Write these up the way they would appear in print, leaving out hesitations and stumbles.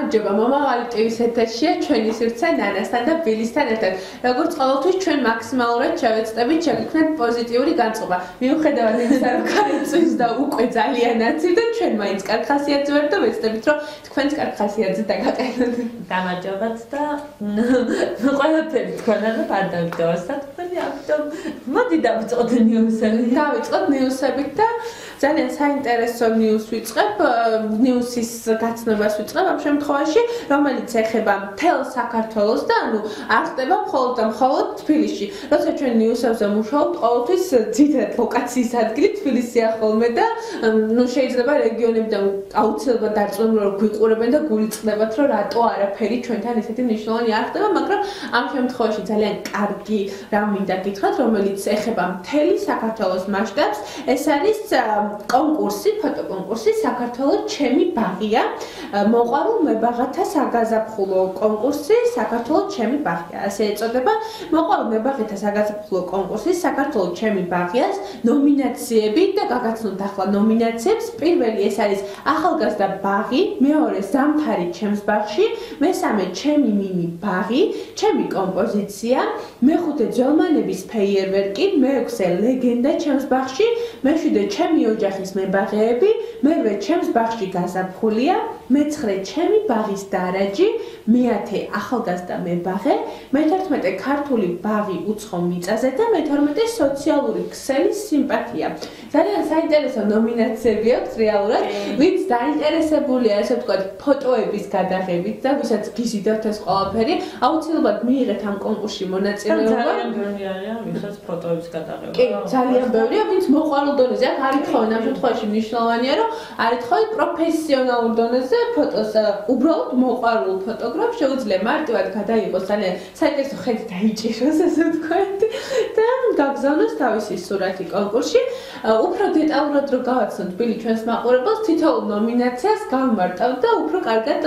გამარჯობა მომავალი ტივის ეთერშია ჩვენი სივრცე ნანასთან და ბილისთან ერთად. Როგორც ყოველთვის ჩვენ მაქსიმალურად შევეცდებით შეგექმნათ პოზიტიური განწყობა. მიუხედავად იმისა, რომ კარგწვის და უკვე ძალიან აცივ და ჩვენ მაინც კარგ ხასიათზე ვართ და ვეცდებით, რომ თქვენს კარგ ხასიათზე დაგაყენოთ. გამარჯობათ და ყველაფერი თქვენთან არ დავიწყო საქმე, ამიტომ მოდი დავიწყოთ ნიუსები. დავიწყოთ ნიუსებით და ძალიან საინტერესო ნიუს ვიწყებ, ნიუსის გაცნობას ვიწყებ ამ შემთხვევაში, რომელიც ეხება მთელ საქართველოს და ანუ არ ხდება მხოლოდ და მხოლოდ თბილისში. როცა ჩვენ ნიუსებზე მუშაობთ, ყოველთვის ძირითადად ლოკაციის ადგილი თბილისია ხოლმე და შეიძლება რეგიონებიდან აუცილებლად დარწმუნებული რომ გვიყურებენ და გულიწყდებათ, რომ რატო არაფერი ჩვენთან ესეთი მნიშვნელოვანი არ ხდება, მაგრამ ამ შემთხვევაში ძალიან კარგი რამ მინდა გითხრათ, რომელიც ეხება მთელი საქართველოს მასშტაბს. ეს არის კონკურსი, ფოტოკონკურსი საქართველოს ჩემი ბაღია. მოყვარულ მებაღათა საგაზაფხულო კონკურსი საქართველოს ჩემი ბაღია. ასე ეწოდება. მოყვარულ მებაღათა საგაზაფხულო კონკურსი საქართველოს ჩემი ბაღიას ნომინაციები და გაგაცნოთ ახლა ნომინაციებს. პირველი ეს არის ახალგაზრდა ბაღი, მეორე ზამთარი ჩემს ბაღში, მესამე ჩემი მინი ბაღი, ჩემი კომპოზიცია, მეხუთე ძველმანების ფეიერვერკი, მეექვსე ლეგენდა ჩემს ბაღში, მეშვიდე ჩემი ოჯახის მებაღეები, მერვე ჩემს ბაღში გაზაფხულია, მეცხრე ჩემი ბაღის დარაჯი, მეათე ახალგაზრდა მებაღე, მე-11 ქართული ბაღი უცხო მიწაზე და მე-12 სოციალური ქსელის სიმპათია. ძალიან საინტერესო ნომინაციები აქვს რეალურად, ვინც დაინტერესებულია, ასე ვთქვათ, ფოტოების გადაღებით და ვისაც გიზიდავთ ეს ყველაფერი, აუცილებლად მიიღეთ ამ კონკურსში მონაწილეობა. ძალიან ბევრი არის, ვისაც ფოტოების გადაღება. კი, ძალიან ბევრია, ვინც მოყვარულ დონეზე აქვს, არ ითხოვენ ამ შემთხვევაში მნიშვნელოვანია, რომ არ ითხოვენ პროფესიონალურ დონეზე ფოტოს, უბრალოდ მოყვარულ ფოტოგრაფს შეუძლია მარტივად გადაიღოს, ძალიან საინტერესო ხედი დაიჭიროს, ასე ვთქვათ, და გაგზავნოს თავისი სურათი კონკურსში. უფრო დეტალურად რო გავაცნოთ ბილი ჩვენს მაყურებელს, თითოეულ ნომინაციას გავმარტავ და უფრო კარგად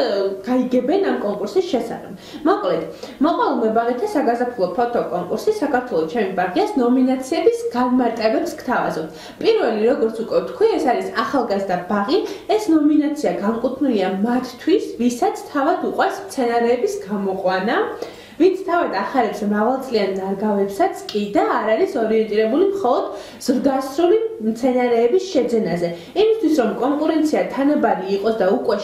გაიგებენ ამ კონკურსის შესახებ. მოკლედ, მოყვარულ მებაღათა საგაზაფხულო ფოტო კონკურსი საქართველოს ჩემი ბაღიას ნომინაციების განმარტავებს გთავაზობთ. პირველი, როგორც უკვე ვთქვი, ეს არის ახალგაზრდა ბაღი. ეს ნომინაცია განკუთვნილია მათთვის, ვისაც თავად უყვარს მცენარეების გამოყვანა. ვინც თავად ახარებს მრავალწლიან ნარგავებსაც კი და არ არის ორიენტირებული მხოლოდ ზრდასრული მცენარეების შეძენაზე. იმისთვის რომ კონკურენცია თანაბარი იყოს და უკვე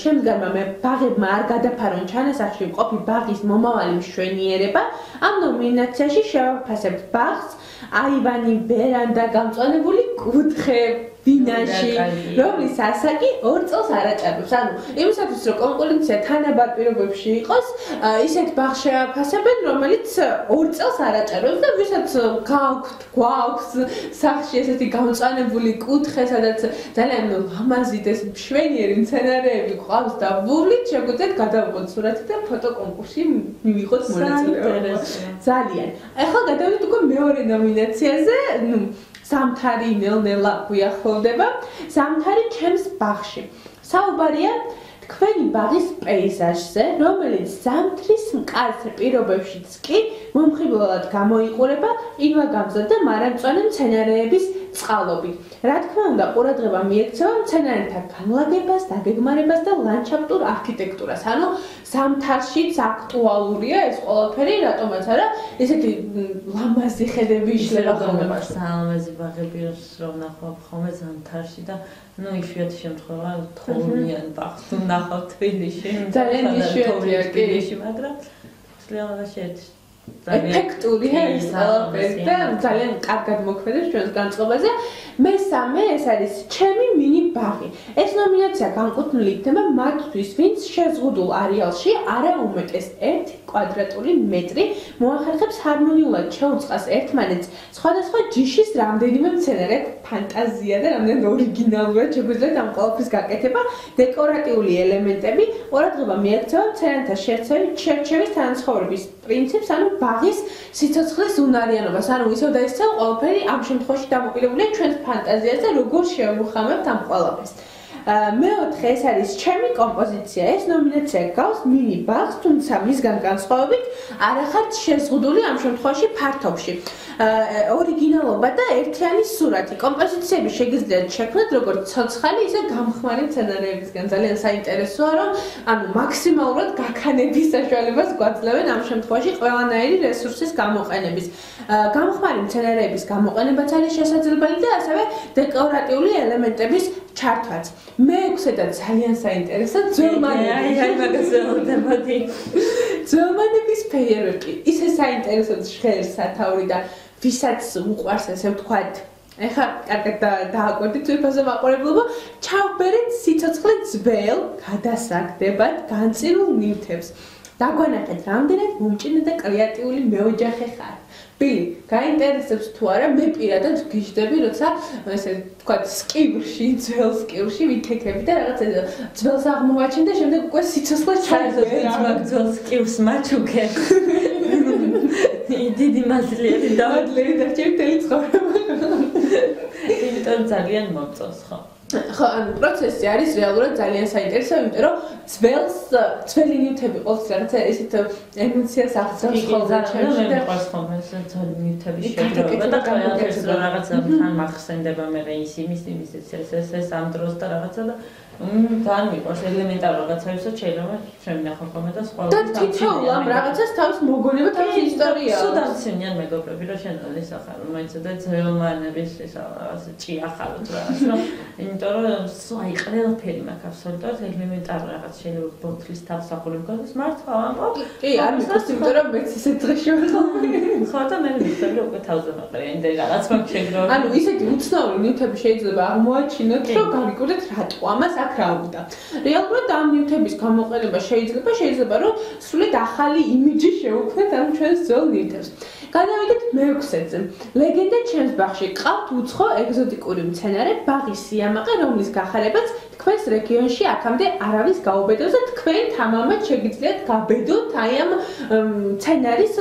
შემდგარმა ბაღებმა არ გადაფარონ ჩანასახში მყოფი ბაღის მომავალი მშვენიერება, ამ ნომინაციაში შევაფასებთ ბაღს აივანი, ბერანდა, გამწვანებული კუთხე, ბინაში, რომლის ასაკი 2 წელს არ აჭარბებს. ანუ იმისათვის რომ კონკურენცია თანაბარ პირობებში იყოს, ისეთ ბაღს შევაფასებენ, რომელიც 2 წელს არ აჭარბებს და ვისაც გვაქვს სახში ესეთი გამწვანებული კუთხე, სადაც ძალიან ლამაზი და მშვენიერი მცენარეები ყავს და ვუვლით, შეგვიძლიათ გადავიღოთ სურათი და ფოტოკონკურსში მივიღოთ მონაწილეობა. ძალიან. ახლა გადავიდეთ უკვე მეორე ნომინაციაზე, ზამთარი ნელ-ნელა გვიახლოვდება. ზამთარი ჩემს ბაღში. საუბარია თქვენი ბაღის პეიზაჟზე, რომელიც ზამთრის მყარ პირობებშიც კი მომხიბლად გამოიყურება ინვაგამზე და მარადმწვანე მცენარეების წყალობით. რა თქმა უნდა, ყურადღება მიექცევა მცენარეთა განლაგებას, დაგეგმარებას და ლანდშაფტურ არქიტექტურას. ანუ ზამთარშიც აქტუალურია ეს ყველაფერი, რატომაც არა, ესეთი ლამაზი ხედები იშლება ხოლმე. ლამაზი ბაღები რომ ნახავ ხოლმე ზამთარში და იშვიათი შემთხვევა თოვლიან ბაღს ნახავ თბილისში. ძალიან იშვიათია კი, მაგრამ ძალიან შეეცი ეფექტურია ის ყველაფერი და ძალიან კარგად მოქმედებს ჩვენს განწყობაზე. მესამე ეს არის ჩემი მინი ბაღი. ეს ნომინაცია განკუთვნილი იქნება მათთვის, ვინც შეზღუდულ არეალში არა უმეტეს 1 კვადრატული მეტრი მოახერხებს ჰარმონიულად შეუწყას ერთმანეთს სხვადასხვა ჯიშის რამდენიმე მცენარე. ფანტაზია და რამდენი ორიგინალურად შეგვიძლიათ ამ ყველაფრის გაკეთება. დეკორატიული ელემენტები, ყურადღება მიექცევა მცენარეთა შერჩევის თანაცხოვრების პრინციპს, ანუ ბაღის სიცოცხლის უნარიანობას. ანუ ისევ და ისევ ყველაფერი ამ შემთხვევაში დამოკიდებულია ჩვენს ფანტაზიაზე, როგორ შევუხამებთ ამ ყველაფერს. მეოთხე ეს არის ჩემი კომპოზიცია. ეს ნომინაცია გავს მინი ბაღს, თუმცა მისგან განსხვავებით არ ახართ შეზღუდული ამ შემთხვევაში ფართობში. ორიგინალობა და ერთიანი სურათი. კომპოზიციები შეგიძლიათ შექმნათ როგორც ცოცხალი, ისე გამხმარი მცენარეებისგან. ძალიან საინტერესოა, რომ ანუ მაქსიმალურად გაქანების საშუალებას გვაძლევენ ამ შემთხვევაში ყველანაირი რესურსის გამოყენების. გამხმარი მცენარეების გამოყენებაც არის შესაძლებელი და ასევე დეკორატიული ელემენტების ჩართვაც. მეექვსე და ძალიან საინტერესო ძველმანების ფეიერვერკი. ისე საინტერესო ჟღერს სათაური და ვისაც უყვარს ესე ვთქვათ. ეხლა კარგად დააკვირდით თვითონზე მაყურებლობა, ჩავბერეთ სიცოცხლე ძველ გადასაგდებად განწირულ ნივთებს. დაგვანახეთ, რამდენად მომჭირნე და კრეატიული მეოჯახე ხარ. ბილი, გაინტერესებს თუ არა, მე პირადად გიждები, როცა ესე ვთქვათ, სკივრში, ძველ სკივრში ვიქექები და რაღაც ძველს აღმოვაჩენ და შემდეგ უკვე სიცოცხლეს ჩაერთვი მაგ ძველ სკივრს მაჩუქე. დიდი მადლიერი დარჩები მთელი ცხოვრება. იმიტომ ძალიან მომწონს ხო? ხო, ანუ პროცესი არის რეალურად ძალიან საინტერესო, იმიტომ რომ ძველი ნივთები ყოველთვის რაღაცა ისეთ ემოციას აღწევს ხოლმე ჩემში და მეყვარს ხოლმე ეს ძველი ნივთების შეგროვება და ყველაფერს რომ რაღაცა თან მახსენდება მე ისიმის ეს ამ დროს და რაღაცა და თან მიყვარს ელემენტარ რაღაცებსაც შეიძლება შემნახო ხოლმე და სხვა და თითოეულ ამ რაღაცას თავის მოგონება თავის ისტორია აქვს. სუდამცინიან მეგობრები რომ შენ ის ახალ მაინც და ძველმანების ეს რაღაც ჭიახალოთ რაღაც რომ იმიტომ რომ აი ყველაფერი მაქვს აბსოლუტურად ელემენტარ რაღაც შეიძლება ბოთლის თავსახური მქონდეს მართლა ამბობ. კი, არ მიყავს იმიტომ რომ მეც ისე დღეში ვარ. ხო და მე ვიცი რომ უკვე თავზე მაყრია იმდენ რაღაც მაქვს შეგროვებული. ანუ ისეთი უცნაური ნივთები შეიძლება აღმოაჩინოთ რომ გავიკურეთ რატო ამას აქ რა უნდა. რეალურად ამ ნივთების გამოყენება შეიძლება რომ სრულად ახალი იმიჯი შევქმნათ ამ ჩვენს ძველ ნივთებს. გადავიდეთ მეექვსეზე. ლეგენდა ჩემს ბაღში ყავთ უცხო ეგზოტიკური მცენარე ბაღის სიამაყე, რომლის გახარებაც თქვენს რეგიონში აქამდე არავის გაუბედოს და თქვენ თამამად შეგიძლიათ გაბედოთ აი ამ მცენარის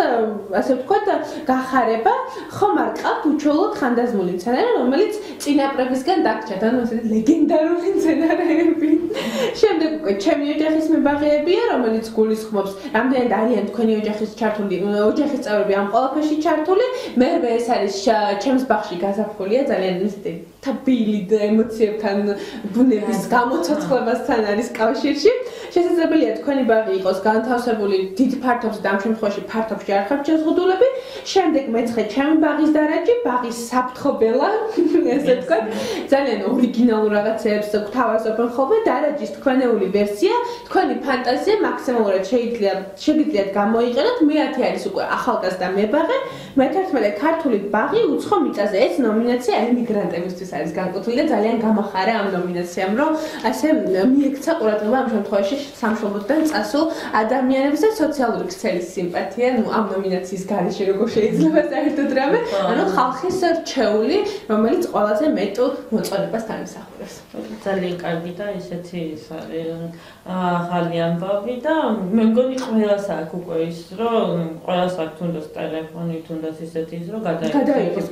ასე ვთქვათ გახარება. ხომ არ ყავთ უჩვეულოდ ხანდაზმული მცენარე, რომელიც წინაპრებისგან დაგჭათ, ანუ ესეთი ლეგენდარული მცენარეები. შემდეგ უკვე ჩემი ოჯახის მებაღეებია, რომელიც გულისხმობს, რამდენად არიან თქვენი ოჯახის ჩართული, ოჯახის წევრები ამ ყველაფერში ჩართული. მერვე ეს არის ჩემს ბაღში გაზაფხულია, ძალიან ისეთი თბილი და ემოციებთან ბუნების გამოცოცხლებასთან არის კავშირში. შესაძლებელია თქვენი ბაღი იყოს განთავსებული დიდ ფართობზე და ამ შემთხვევაში ფართობში არ ხართ შეზღუდულები. შემდეგ მეცხრე ჩემი ბაღის დარაჯი, ბაღის საფრთხობელა, ესე ვთქვათ, ძალიან ორიგინალურ რაღაცებს გვთავაზობენ ხოლმე. დარაჯის თქვენეული ვერსია, თქვენი ფანტაზია მაქსიმალურად შეგიძლიათ გამოიყენოთ. მე-10 არის უკვე ახალგაზრდა მებაღე, მე-11 ქართული ბაღი უცხო მიწაზე. ეს ნომინაცია ემიგრანტებისთვის არის განკუთვნილი და ძალიან გამახარა ამ ნომინაციამ, რომ ასე მიექცა ყურადღება ამ შემთხვევაში სამშობლოდან წასულ ადამიანებს და სოციალური ქსელის სიმპათია, ამ ნომინაციის გარეშე როგორ შეიძლება საერთოდ რამე, ანუ ხალხის რჩეული, რომელიც ყველაზე მეტ მოწონებას დაიმსახურებს. ძალიან კარგი და ისეთი ახალი ამბავი და მე მგონი ყველას აქვს უკვე ის, რომ ყველას აქვს თუნდაც ტელეფონი, თუნდაც ისეთი ის, რომ გადაიღოს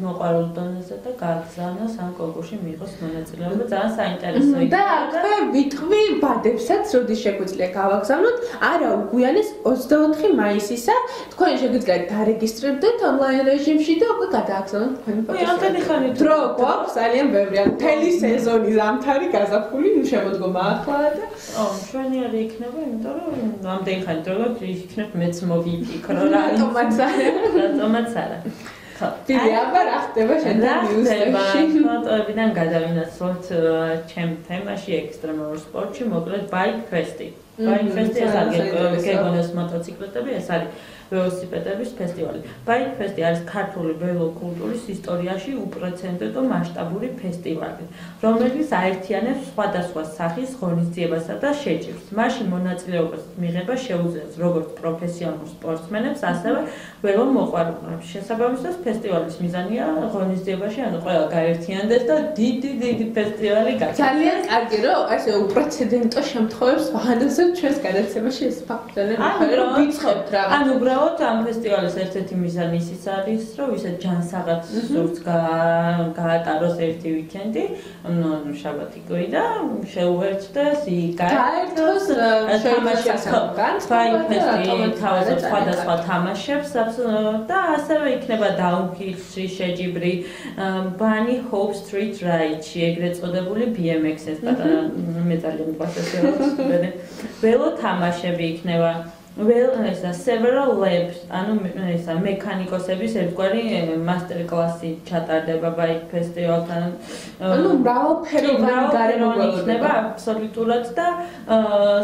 მოყვარულ დონეზე და გააგზავნოს ამ კონკურსში მიიღოს მონაწილეობა. ძალიან საინტერესო და აქვე ვიტყვი ბადებსაც, როდის შეგვიძლია გავაგზავნოთ, არა უგვიანეს 24 მაისისა, თქვენ შეგიძლიათ დარეგისტრირდეთ ონლაინ რეჟიმში და უკვე გადააგზავნოთ თქვენი ფოტოები. დრო გვაქვს ძალიან ბევრი, ან მთელი სეზონი ზამთარი გაზაფხული შემოდგომა ახლა და მშვენიერი იქნება, იმიტომ რომ ამდენ ხანი დრო იქნებ მეც მოვიფიქრო რა რატომაც არა. დიდი აბა რა ხდება შენთან ნიუსებში? ფოტოებიდან გადავინაცვლოთ ჩემ თემაში ექსტრემალურ სპორტში, მოკლედ ბაიკ ფესტი. ბაიკ ფესტი ეს არის გეგონოს მოტოციკლეტები, ეს არის ველოსიპედების ფესტივალი. ბაიკ ფესტი არის ქართული ველოკულტურის ისტორიაში უპრეცედენტო მასშტაბური ფესტივალი, რომელიც აერთიანებს სხვადასხვა სახის ღონისძიებასა და შეჭირს. მასში მონაწილეობას მიღება შეუძლიათ როგორც პროფესიონალურ სპორტსმენებს, ასევე ველომოყვარულებს. შესაბამისად, ფესტივალის მიზანია ღონისძიებაში ანუ ყველა გაერთიანდეს და დიდი ფესტივალი გახდეს. ძალიან კარგი რომ ასე უპრეცედენტო შემთხვევებს ვაანონსებთ ჩვენს გადაცემაში ეს ფაქტი ძალიან ხარ რომ ვიწყებთ რაღაც. ანუ უბრალოდ უბრალოდ ამ ფესტივალის ერთ-ერთი მიზანი ის არის, რომ ისეთ ჯანსაღად სურს გაატაროს ერთი ვიკენდი, შაბათი კვირა, შეუერთდეს გაერთოს თამაშებთან, თავისუფლად სხვადასხვა თამაშებს და ასევე იქნება დაუნქილში შეჯიბრი Bunny Hope Street Ride-ში, ეგრეთ წოდებული BMX-ეს პატარა მე ძალიან მიყვარს ეს ველო თამაშები იქნება. Several labs, ანუ ესა მექანიკოსების ერთგვარი მასტერ-კლასი ჩატარდება ბაიკ ფესტივალთან. ანუ მრავალფეროვანი გარემოება იქნება აბსოლუტურად და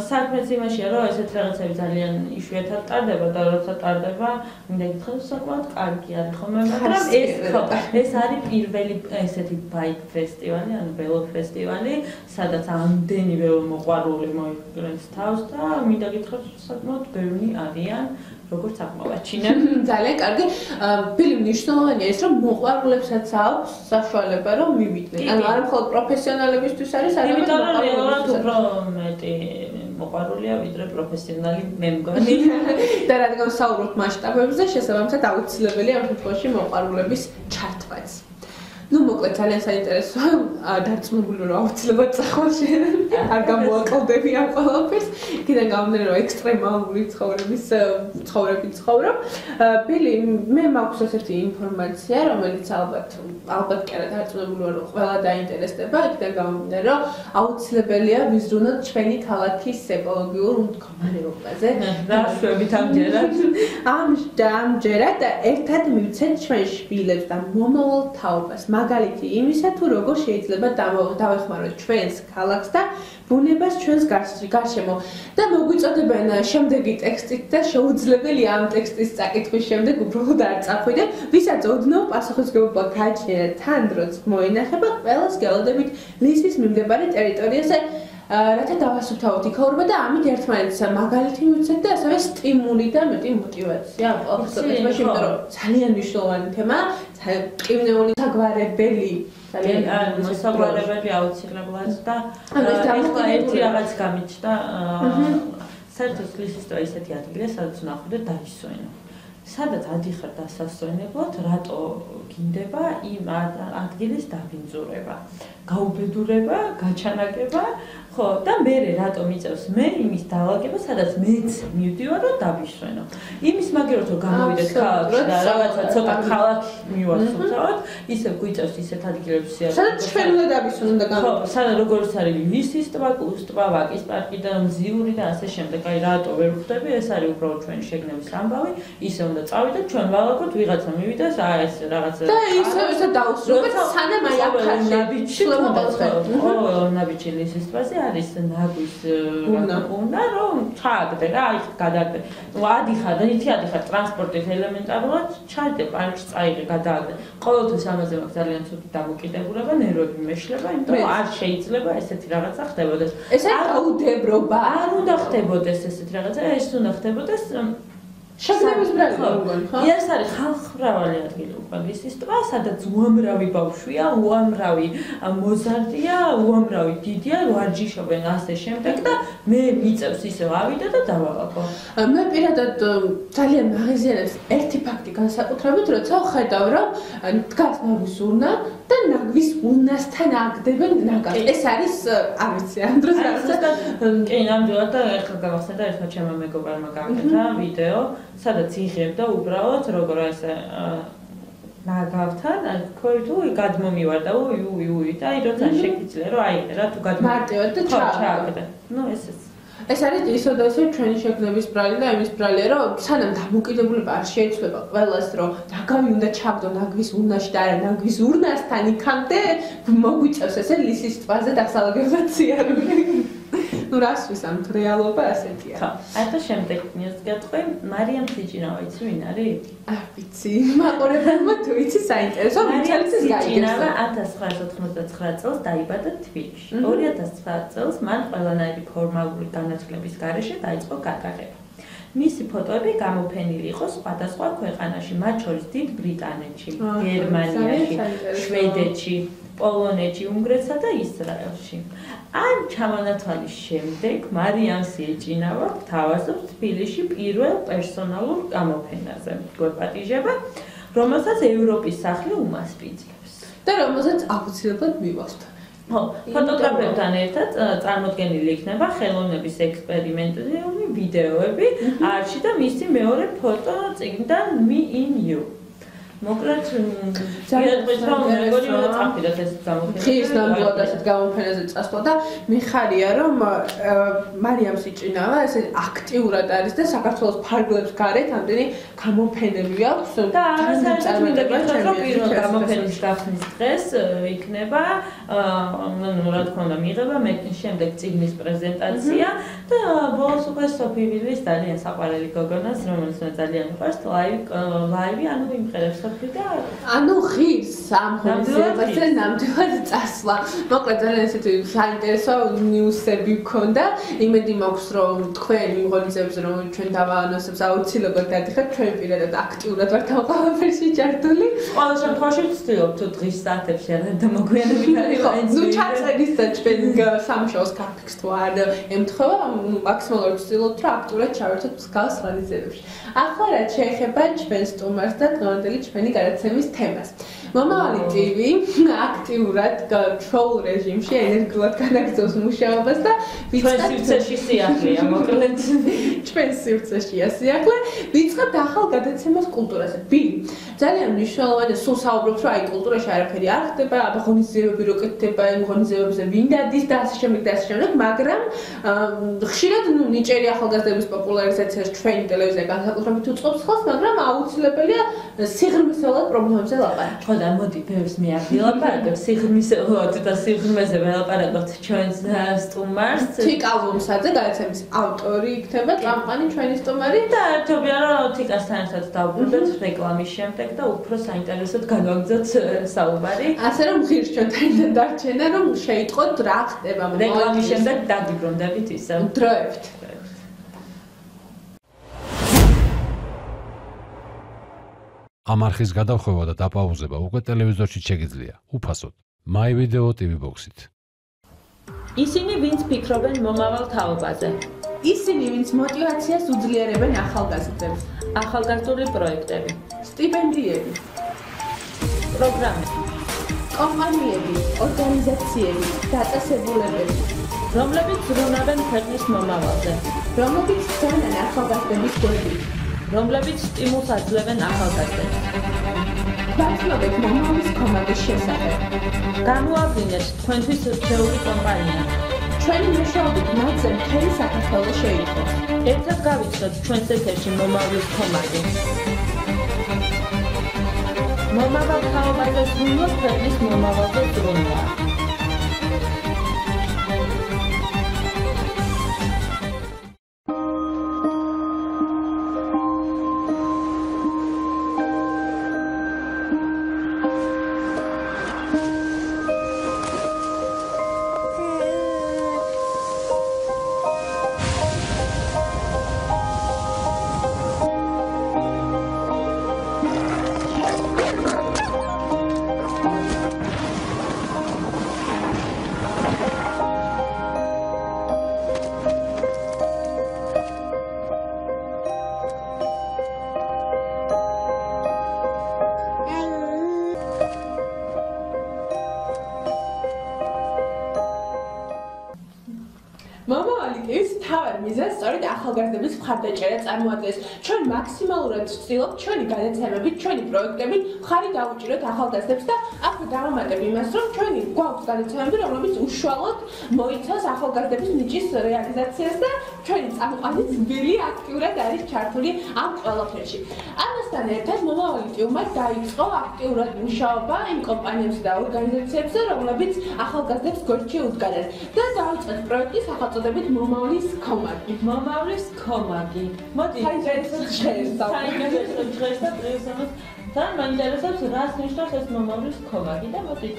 საქმეც იმაშია, რომ ესეთ რაღაცები ძალიან იშვიათად ტარდება და როცა ტარდება, მინდა გითხრათ, საკმაოდ კარგი არის ხოლმე, მაგრამ ეს არის პირველი ესეთი ბაიკ ფესტივალი, ანუ ველო ფესტივალი, სადაც ამდენი ველო მოყვარული მოიგრეს თავს და მინდა გითხრათ, საკმაოდ ბევრი არიან, როგორც აღმოვაჩინე. ძალიან კარგი. ბილი მნიშვნელოვანია ის, რომ მოყვარულებსაც აქვს საშუალება, რომ მივიდნენ. ანუ არა მხოლოდ პროფესიონალებისთვის არის, არამედ მოყვარულებსაც. უფრო მეტი მოყვარულია, ვიდრე პროფესიონალი მე მგონი. და რადგან საუბრობთ მასშტაბებზე, შესაბამისად აუცილებელია ამ შემთხვევაში მოყვარულების ჩართვაც. Ну, მოკლედ ძალიან საინტერესოა, დარწმუნებული რომ აუცილებლად წახვალ არ გამოაკლდები ამ ყველაფერს. იქიდან გამომდინარე რომ ექსტრემალური ცხოვრებით ცხოვრობ. ბილი, მე მაქვს ესეთი ინფორმაცია, რომელიც ალბათ კი არა დარწმუნებული ვარ, რომ ყველა დაინტერესდება. იქიდან გამომდინარე რომ აუცილებელია ვიზრუნოთ ჩვენი ქალაქის ეკოლოგიურ მდგომარეობაზე. რა შვებით ამჯერად? ამჯერად ერთად მივცეთ ჩვენ შვილებს და მომავალ თაობას. მაგალითი იმისა, თუ როგორ შეიძლება დავეხმაროთ ჩვენს ქალაქს და ბუნებას ჩვენს გარშემო. და მოგვიწოდებენ შემდეგი ტექსტით და შეუძლებელია ამ ტექსტის წაკითხვის შემდეგ უბრალოდ არ წახვიდე, ვისაც ოდნავ პასუხისმგებლობა გააჩნია თან დროც მოინახება, ყველას გელოდებით ლისის მიმდებარე ტერიტორიაზე რათა დავასუფთავოთ იქაურობა და ამით ერთმანეთს მაგალითი მივცეთ და ასევე სტიმული და მეტი мотиваცია აქვს პროცესში, იმიტომ რომ ძალიან მნიშვნელოვანი თემაა, ყინეული საგვარებელი, ძალიან მოსაგვარებელი აუცილებლად და ეხლა ერთი რაღაც გამიჩნდა, საერთოდ ლისისტო ესეთი ადგილია, სადაც ნახოთ და დავისვენო. სადაც ადიხარ დასასვენებლად, რატო გინდება იმ ადგილის დაბინძურება, გაუბედურება, გაჩანაკება, ხო, და მე რატო მიწევს მე იმის დაალაგება, სადაც მეც მივდივარ და დავისვენო. იმის მაგერად რომ გამოვიდეთ ქალაქში და რაღაცა ცოტა ქალაქი მივასწავოთ, ისევ გვიწევს ისეთ ადგილებს სიახლოვე. სადაც ჩვენლა დავისვენო და ხო, სადაც როგორც არის ლისის ტბა, კლუს ტბა, ვაკის პარკი და მზიური და ასე შემდეგ. აი რატო ვერ ხვდები, ეს არის უბრალოდ ჩვენი შეგნების ამბავი, ისე უნდა წავიდეთ, ჩვენ ვალაგოთ, ვიღაცა მივიდეს, ეს რაღაცა. და ისე დაუსრულებთ, სანამ აი აქ ნაბიჯი ნაბიჯი ლისის ტბაზე არის ნაგვის უნდა რომ ჩააგდე რა, აი გადააგდე. ადიხარ და ითი ადიხარ ტრანსპორტით ელემენტარულად ჩაიდე პარკში წაიღე, გადააგდე. ყოველთვის ამაზე მაქვს ძალიან ცუდი დამოკიდებულება, ნერვები მეშლება, იმიტომ რომ არ შეიძლება ესეთი რაღაცა ხდებოდეს. ეს არის გაუდებრობა. არ უნდა ხდებოდეს ესეთი რაღაცა, ეს უნდა ხდებოდეს შეგნების ბრალი მგონი, ხო? ეს არის ხალხმრავალი ადგილი უკვე ლისის ტბა, სადაც უამრავი ბავშვია, უამრავი მოზარდია, უამრავი დიდია, ვარჯიშობენ ასე შემდეგ და მე მიწევს ისე ავიდე და დავაყო. მე პირადად ძალიან მაღაზიანებს ერთი ფაქტი განსაკუთრებით, როცა ხედავ, რომ დგას ნაგვის урна და ნაგვის урнასთან აგდებენ ნაგაზს. ეს არის, არ ვიცი, ამ დროს რაღაცა კი, ნამდვილად და ახლა გავახსენდა ერთმა ჩემმა მეგობარმა გავაკეთა ვიდეო, სადაც იღებდა უბრალოდ როგორ ესე ნაგავთან, ქვეთუ გადმომივარ და უი და აი როცა შეგიძლია რომ აიღე რა თუ მარტივად და ჩააგდე. ნუ ეს არის ისე ჩვენი შეგნების ბრალი და იმის ბრალია, რომ სანამ დამოკიდებულება არ შეიცვლება ყველას, რომ ნაგავი უნდა ჩაგდო ნაგვის урнаში და არა ნაგვის урнასთან იქამდე მოგვიწევს ესე ლისის ტბაზე დასალაგებლად სიარული. ну რას ვისამთ რეალობა ასეთია. ხო. ახლა შემდეგ ნიუს გეტყვი, მარიამ სიჭინავა იცი ვინ არის? არ ვიცი. მაყურებელმა თუ იცი საინტერესო, ვიცით ის გაიგებს. 1999 წელს დაიბადა თბილისში. 2009 წელს მან ყველანაირი ფორმალური განათლების გარეშე დაიწყო გადაღება. მისი ფოტოები გამოფენილი იყო სხვადასხვა ქვეყანაში, მათ შორის დიდ ბრიტანეთში, გერმანიაში, შვედეთში, პოლონეთში, უნგრეთსა და ისრაელში. ამ ჩამონათვალის შემდეგ მარიამს ეჭინავა თავაზობს თბილისში პირველ პერსონალურ გამოფენაზე. გვეპატიჟება, რომელსაც ევროპის სახლი უმასპინძლებს. და რომელსაც აუცილებლად მივახთ. ფოტოგრაფებთან ერთად წარმოდგენილი იქნება ხელოვნების ექსპერიმენტული ვიდეოები არჩი და მისი მეორე ფოტო წიგნიდან Me in You. მოკლედ ძალიან მეგონი უნდა წავიდეთ ეს გამოფენა. ხის ნამდვილად ასეთ გამოფენაზე წასვლა და მიხარია რომ მარიამს იჭინავა ესე აქტიურად არის და საქართველოს ფარგლებს გარეთ ამდენი გამოფენები აქვს და საერთოდ პირველ გამოფენის გახსნის დღეს იქნება რა თქმა უნდა მიიღება მეტი შემდეგ წიგნის პრეზენტაცია და ბოლოს უკვე სოფი ვილის ძალიან საყვარელი გოგონას რომელიც მე ძალიან მიყვარს ლაივი ანუ იმღერებს ანუ ხის ამ ღონისძიებაზე ნამდვილად წასვლა. მოკლედ ძალიან ესეთი საინტერესო ნიუსები გქონდა. იმედი მაქვს რომ თქვენ იმ ღონისძიებებზე რომ ჩვენ დავაანონსებს აუცილებლად დადიხართ, ჩვენ პირადად აქტიურად ვართ ამ ყველაფერში ჩართული. ყოველ შემთხვევაში ვცდილობ თუ დღის საათებში არ დამოგვიანებით არის. ნუ ჩაწერის და ჩვენ სამშაბათს გაფიქს თუ არ ემთხვევა, მაქსიმალურად ვცდილობთ რომ აქტიურად ჩავერთოთ მსგავს ღონისძიებებში. ახლა რაც შეეხება ჩვენ სტუმარს და დღევანდელი ჩვენი გადაცემის თემას. მომავალი ტივი აქტიურად შოუ რეჟიმში ენერგიულად განაგრძობს მუშაობას და ჩვენ სივრცეში სიახლეა მოკლედ ჩვენ სივრცეშია სიახლე ვიწყებთ ახალ გადაცემას კულტურაზე. ძალიან მნიშვნელოვანია სულ საუბრობთ რომ აი კულტურაში არაფერი არ ხდება, აბა ღონისძიებები რო კეთდება, იმ ღონისძიებებზე ვინ დადის და ასე შემდეგ, მაგრამ ხშირად ნიჭიერი ახალგაზრდების პოპულარიზაციაში ჩვენი ტელევიზია განსაკუთრებით უწყობს ხელს, მაგრამ აუცილებელია სიღრმისეულად პრობლემებზე ლაპარაკი. ხო და მოდი ბევრს მე არ ვილაპარაკებ სიღრმისეულად და სიღრმეზე ველაპარაკებთ ჩვენს სტუმარს. თიკა ლომსაძე გადაცემის ავტორი იქნება წამყვანი ჩვენი სტუმარი და ერთობია რომ თიკასთან ერთად დავბრუნდეთ რეკლამის შემდეგ და უფრო საინტერესოდ განვაგრძოთ საუბარი. ასე რომ ღირს ჩვენთან დარჩენა რომ შეიტყოთ რა ხდება რეკლამის შემდეგ დაგიბრუნდებით ისე. დროებით. ამ არხის გადახვევა და დაპაუზება უკვე ტელევიზორში შეგიძლია. უფასოდ. My Video TV Box-ით. ისინი ვინც ფიქრობენ მომავალ თაობაზე. ისინი ვინც მოტივაციას უძლიერებენ ახალგაზრდებს. ახალგაზრდული პროექტები. სტიპენდიები. პროგრამები. კომპანიები, ორგანიზაციები, დაწესებულებები, რომლებიც ზრუნავენ ქვეყნის მომავალზე. რომლებიც ძანან ახალგაზრდების გვერდით. რომლებიც სტიმულს აძლევენ ახალგაზრდებს. ვაცნობთ მომავლის კომანდის შესახებ. გამოავლინეთ თქვენთვის რჩეული კომპანია. ჩვენი მუშაობით მათზე მთელი საქართველო შეიცვალა. ერთად გავიცნოთ ჩვენს ეთერში მომავლის კომანდი. მომავალ თაობაზე ზრუნვა ქვეყნის მომავალზე ზრუნვა. სწორედ ახალგაზრდების მხარდაჭერა წარმოადგენს. ჩვენ მაქსიმალურად ვცდილობთ ჩვენი გადაცემებით, ჩვენი პროექტებით მხარი დავუჭიროთ ახალგაზრდებს და აქვე დავამატებ იმას, რომ ჩვენი გვაქვს გადაცემები, რომლებიც უშუალოდ მოიცავს ახალგაზრდების ნიჭის რეალიზაციას და ჩვენი წამყვანი ძველი აქტიურად არის ჩართული ამ ყველაფერში. ამასთან ერთად მომავალი ტივმა დაიწყო აქტიურად მუშაობა იმ კომპანიებზე და ორგანიზაციებზე, რომლებიც ახალგაზრდებს გვერდში უდგანენ და დაიწყეთ პროექტი სახელწოდებით მომავლის კომანდი. მომავლის კომანდი. მოდი, საინტერესო ჟღერს და დღესაც თან მაინტერესებს რას ნიშნავს ეს მომავლის კომაგი და მოდი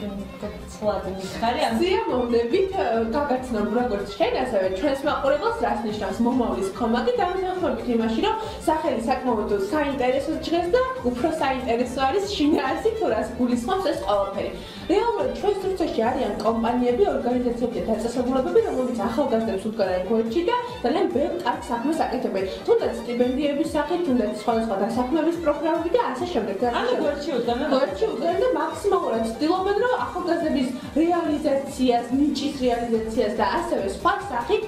ცლად მიხარი ამ სიამოვნებით გაგაცნობ როგორც შენ ასევე ჩვენს მაყურებელს რას ნიშნავს მომავლის კომაგი დამეთანხმებით იმაში რომ სახელი საკმაოდ საინტერესო ჟღერს და უფრო საინტერესო არის შინაარსი თუ რას გულისხმობს ეს ყველაფერი რეალურად ჩვენს რიცხვში არიან კომპანიები ორგანიზაციები და დაწესებულებები რომლებიც ახალგაზრდებს უდგანან გვერდში და ძალიან ბევრ კარგ საქმეს აკეთებენ თუნდაც სტიპენდიების სახით თუნდაც სხვადასხვა დასაქმების პროგრამები და ასე შემდეგ ანუ გვერდში უდგანან და მაქსიმალურად ცდილობენ რომ ახალგაზრდების რეალიზაციას, ნიჭის რეალიზაციას და ასევე სხვა სახით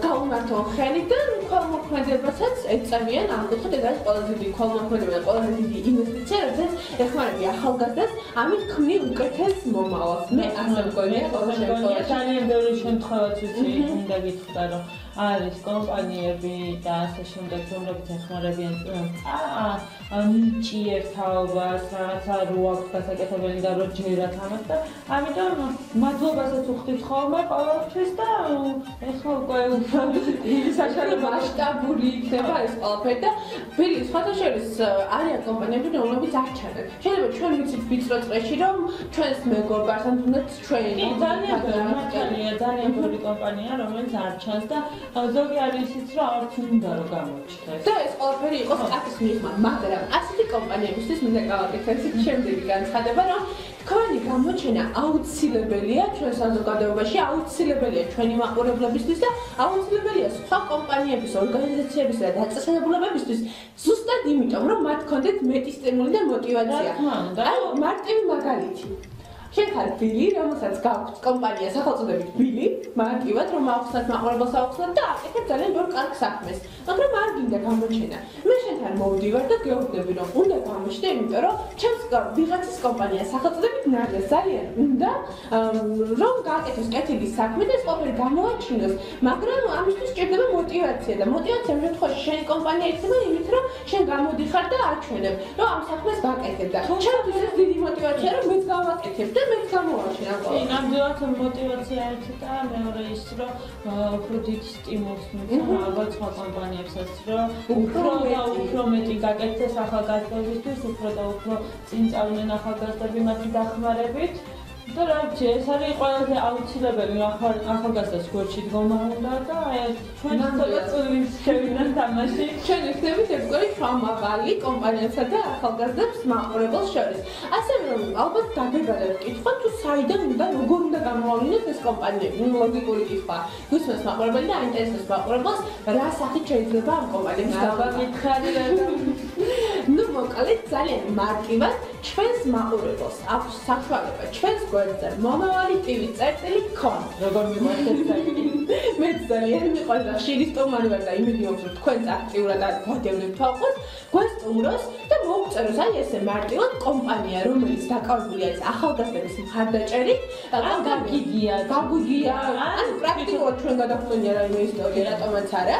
გაუმართონ ხელი და ქველმოქმედებასაც ეწევიან ამ კუთხით ეს არის ყველაზე დიდი ქველმოქმედება და ყველაზე დიდი ინვესტიცია რაც ეხმარება ახალგაზრდას ამით ქმნი უკეთეს მომავალს მე ასე მგონია ყოველ შემთხვევაში ძალიან ბევრი შემთხვევაც ვიცი უნდა გითხრა რომ არის კომპანიები და ასე შემდეგ რომლებიც ეხმარებიან ნიჭი ერთაობას რაღაცა რო აქვს გასაკეთებელი და რო ჯერათ ამას და ამიტომ მადლობასაც უხდით ხოლმე ყოველთვის და ეხლა უკვე საშუალო მასშტაბური იქნება ეს ყველაფერი და ბილი სხვათა შორის არიან კომპანიები რომლებიც არ ჩადნენ შეიძლება ჩვენ ვიცით ვიწრო წრეში რომ ჩვენს მეგობარს ან თუნდაც ჩვენი ძალიან ბევრი კომპანია რომელიც არ ჩანს და ზოგი არის ისიც რომ არც უნდა რომ გამოჩნდეს და ეს ყველაფერი იყოს კაცის მიღმა მაგრამ ასეთი კომპანიებისთვის მინდა გავაკეთოთ შემდეგი განცხადება რომ თქვენი გამოჩენა აუცილებელია ჩვენ საზოგადოებაში აუცილებელია ჩვენი მაყურებლებისთვის და აუცილებელია სხვა კომპანიების ორგანიზაციების და დაწესებულებებისთვის ზუსტად იმიტომ რომ მათ ჰქონდეთ მეტი სტიმული და мотиваცია აი მარტივი მაგალითი შენ ხარ ბილი, რომელსაც გაქვს კომპანია სახელწოდებით ბილი, მარტივად რომ აუხსნათ მაყურებელს აუხსნათ და აკეთებ ძალიან ბევრ კარგ საქმეს. მაგრამ არ გინდა გამოჩენა. მე შენთან მოვდივარ და გეუბნები რომ უნდა გამოჩნდე, იმიტომ რომ ჩემს ვიღაცის კომპანია სახელწოდებით ნარდა ძალიან უნდა რომ გააკეთოს კეთილი საქმე და ეს ყველაფერი გამოაჩინოს, მაგრამ ამისთვის სჭირდება мотиваცია და мотиваცია ამ შემთხვევაში შენი კომპანია იქნება იმით რომ შენ გამოდიხარ და აჩვენებ რომ ამ საქმეს გაკეთებ და ჩემთვის ეს დიდი мотиваცია რომ მეც გავაკეთებ და მეც გამოაჩინე ამ ყველაფერს. ნამდვილად мотиваცია ერთი და მეორე ის რომ უფრო დიდ სტიმულს მიწევს ალბათ სხვა კომპანიებსაც რომ უფრო მეტი გაკეთდეს ახალგაზრდებისთვის, უფრო და უფრო წინ წავიდნენ ახალგაზრდები მათი დახმარებით. და რა ვიცი, ეს არის ყველაზე აუცილებელი ახალგაზრდას გვერდში დგომა უნდა და ჩვენ ცოტა წვიმის შევიდნენ თამაში. ჩვენ ვიქნებით ერთგვარი შრომავალი კომპანიებსა და ახალგაზრდებს მაყურებელს შორის. ასევე რომ ალბათ დაგეგმარებთ კითხვა თუ საიდან უნდა როგორ უნდა გამოავლინოთ ეს კომპანიები. ლოგიკური კითხვა. გვისმენს მაყურებელი და აინტერესებს მაყურებელს რა სახით შეიძლება ამ კომპანიებს გავაკითხარი და ნუ მოკლედ ძალიან მარტივად ჩვენს მაყურებელს აქვს საშუალება ჩვენს გვერდზე momavali.tv.com როგორ მიგვაქვს საიტი მე ძალიან მიყვარს ხშირი სტუმარი ვარ და იმედი მაქვს რომ თქვენ აქტიურად გაგდევნებთ თვალყოს გვესტუმროს და მოგწეროს აი ესე მარტივად კომპანია რომელიც დაკავებული არის ახალგაზრდების მხარდაჭერით გაგიგია ან პრაქტიკულად ჩვენ გადავხსენია რაიმე ისტორია რატომაც არა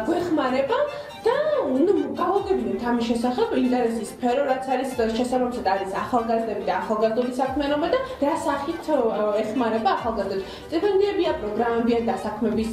გვეხმარება და ნუ გავაგებინებთ ამის შესახებ ინტერესის სფერო რაც არის შესაბამისად არის ახალგაზრდები და ახალგაზრდული საქმიანობა და რა სახით ეხმარება ახალგაზრდებს სტიპენდიებია პროგრამებია დასაქმების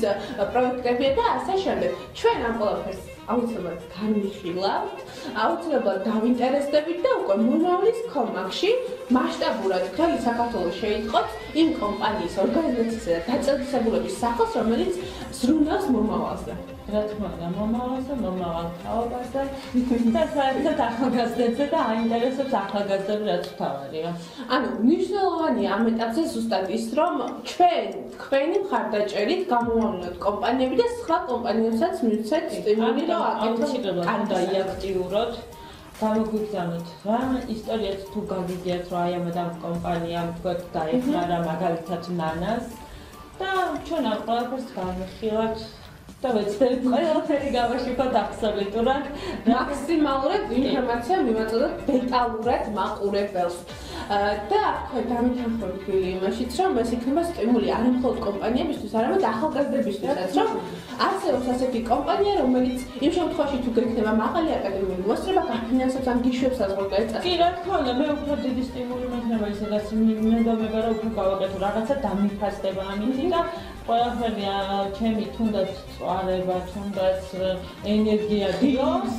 პროექტებია და ასე შემდეგ ჩვენ ამ ყველაფერს აუცილებლად განვიხილავთ აუცილებლად დავინტერესდებით და უკვე მომავლის კომაგში მასშტაბურად მთელი საქართველოს შეიტყოთ იმ კომპანიის ორგანიზაციისა და დაწესებულების სახელს რომელიც ზრუნავს მომავალზე რა თქმა უნდა, მომავალს და მომავალ თაობაზე და საერთოდ ახალგაზრდებზე და აინტერესებს ახალგაზრდები რაც თავარია. ანუ მნიშვნელოვანია ამ ეტაპზე ზუსტად ის, რომ ჩვენ თქვენი მხარდაჭერით გამოვავლინოთ კომპანიები და სხვა კომპანიებსაც მივცეთ სტიმული და აუცილებლად უნდა იაქტიუროთ. გამოგვიგზავნოთ რა ისტორიაც თუ გაგიგიათ რომ აი ამ კომპანიამ თქვათ დაეხმარა მაგალითად ნანას და ჩვენ ამ ყველაფერს განვიხილავთ და ვეცდებით ყველაფერი გავაშიფოთ აბსოლუტურად მაქსიმალურად ინფორმაცია მივაწოდოთ დეტალურად მაყურებელს და აქვე დამეთანხმებით იმაშიც რომ ეს იქნება სტიმული არა მხოლოდ კომპანიებისთვის, არამედ ახალგაზრდებისთვისაც, რომ არსებობს ასეთი კომპანია, რომელიც იმ შემთხვევაში თუ გექნება მაღალი აკადემიური მოსწრება გაფინანსებს ან გიშვებს საზღვარგარეთ წასვლას. კი, რა თქმა უნდა, მე უფრო დიდი სტიმული მექნება ისედაც მეგონება რომ უფრო გავაკეთო რაღაცა დამიფასდება ამით და ყველაფერი ჩემი თუნდაც წვარება, თუნდაც ენერგია გიოს,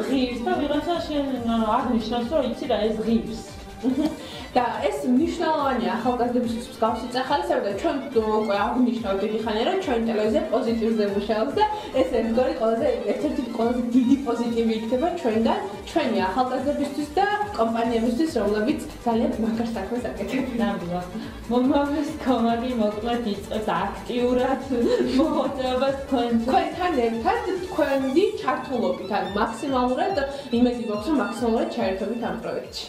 ღირს და ვიღაცა შენ აღნიშნავს, რომ იცი რა ეს ღირს. და ეს მნიშვნელოვანია ახალგაზრდებისთვის მსგავსი წახალი, საერთოდ ჩვენ უკვე აღნიშნავთ დიდი ხანია, რომ ჩვენ ტელევიზია პოზიტივზე მუშაობს და ეს ერთგვარი ერთ-ერთი ყველაზე დიდი პოზიტივი იქნება ჩვენგან, ჩვენი ახალგაზრდებისთვის და კომპანიებისთვის, რომლებიც ძალიან მაგარ საქმეს აკეთებენ. ნამდვილად. მომავლის კომანდი მოკლედ იწყებს აქტიურად მოღვაწეობას თქვენთან ერთად თქვენი ჩართულობით, ან მაქსიმალურად იმედი გვაქვს, რომ მაქსიმალურად ჩაერთვებით ამ პროექტში.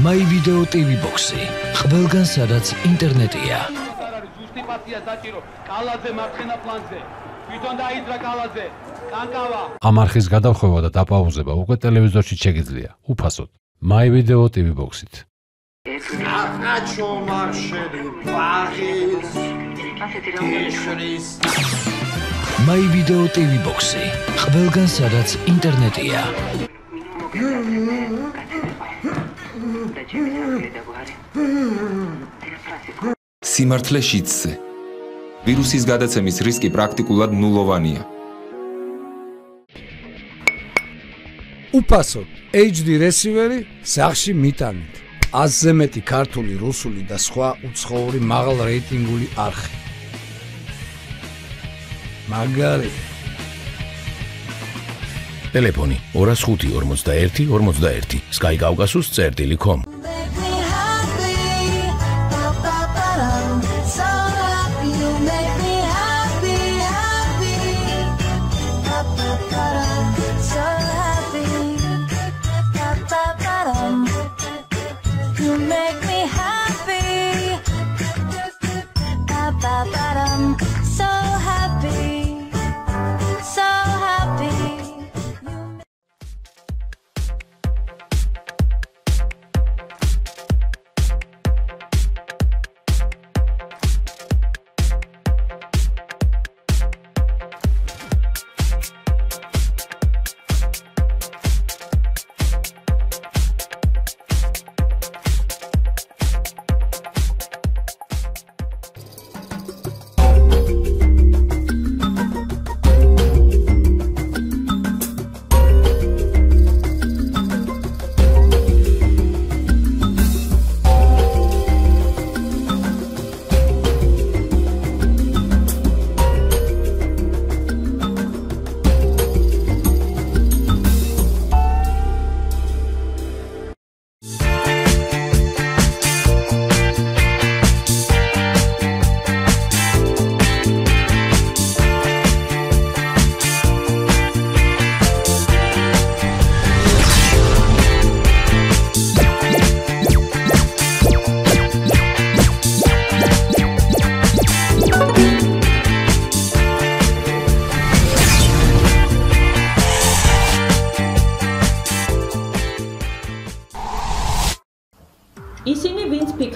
My Video TV Box-ი ყველგან სადაც ინტერნეტია. ამ არხის გადახვევა და დაპაუზება უკვე ტელევიზორში შეგიძლია უფასოდ. My Video TV Box-ით. My Video TV Box-ი ყველგან სადაც ინტერნეტია. სიმართლე შიდსზე. ვირუსის გადაცემის რისკი პრაქტიკულად ნულოვანია. უფასოდ HD რესივერი სახში მიტანით. 100-ზე მეტი ქართული, რუსული და სხვა უცხოური მაღალ რეიტინგული არხი. მაგარი. ტელეფონი 205 41 41 Sky Caucasus.com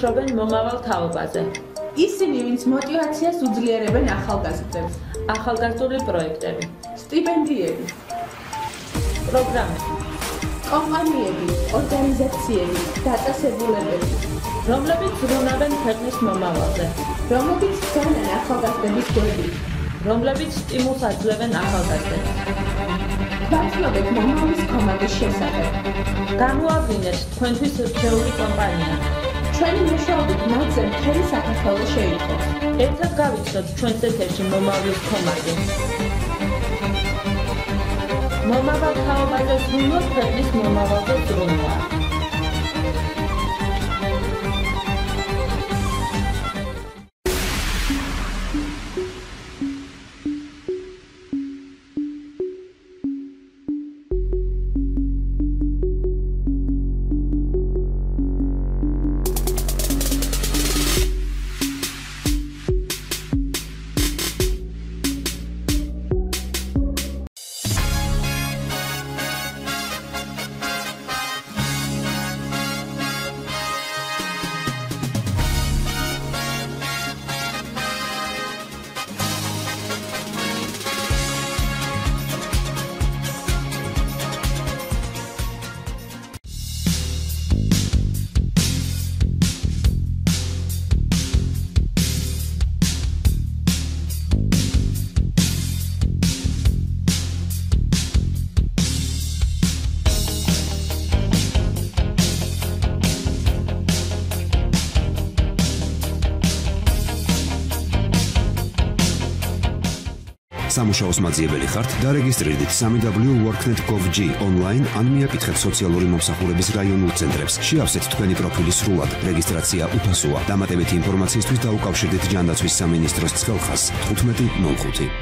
ფიქრობენ მომავალ თაობაზე. ისინი, ვინც мотивაციას უძლიერებენ ახალგაზრდებს. ახალგაზრდული პროექტები, სტიპენდიები, პროგრამები, კომპანიები, ორგანიზაციები, დაწესებულებები, რომლებიც ზრუნავენ ქვეყნის მომავალზე, რომლებიც გზავნიან ახალგაზრდების გვერდით. რომლებიც სტიმულს აძლევენ ახალგაზრდებს. ვაცნობთ მომავლის კომანდის შესახებ. გამოავლინეთ თქვენთვის რჩეული კომპანია. ჩვენი მეშვეობით მათზე მთელი საქართველო შეითხოვს. ერთად გავიცნოთ ჩვენს ეთერში მომავლის კომანდი. მომავალ თაობაზე ზრუნვა ქვეყნის მომავალზე ზრუნვა. სამუშაოს მაძიებელი ხართ, დარეგისტრირდით www.worknet.gov.g ონლაინ ან მიაკითხეთ სოციალური მომსახურების რაიონულ ცენტრებს. შეავსეთ თქვენი პროფილი სრულად. რეგისტრაცია უფასოა. დამატებითი ინფორმაციისთვის დაუკავშირდით ჯანდაცვის სამინისტროს ცხელხას 1505.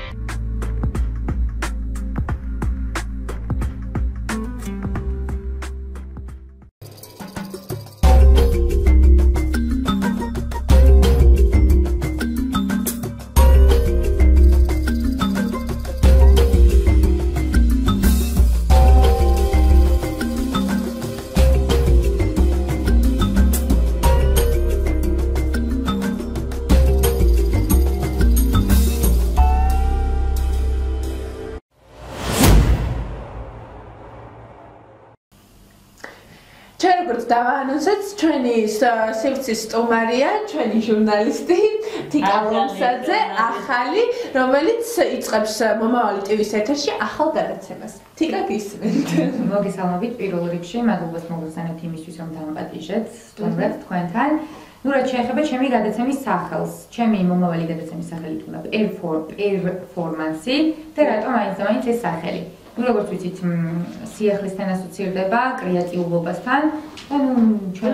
დავაანონსეთ ჩვენი სივრცის სტუმარია, ჩვენი ჟურნალისტი თიკა ლომსაძე, ახალი, რომელიც იწყებს მომავალი ტივის ეთერში ახალ გადაცემას. თიკა გისმენთ. მოგესალმებით პირველ რიგში, მადლობას მოგესალმებით იმისთვის, რომ დამაპატიჟეთ სტუმრად თქვენთან. ნუ რაც შეეხება ჩემი გადაცემის სახელს, ჩემი მომავალი გადაცემის სახელი თუნდა პერფორმანსი და რატომ აიძამით ეს სახელი. როგორც ვიცით, სიახლესთან ასოცირდება კრეატიულობასთან. ჩვენ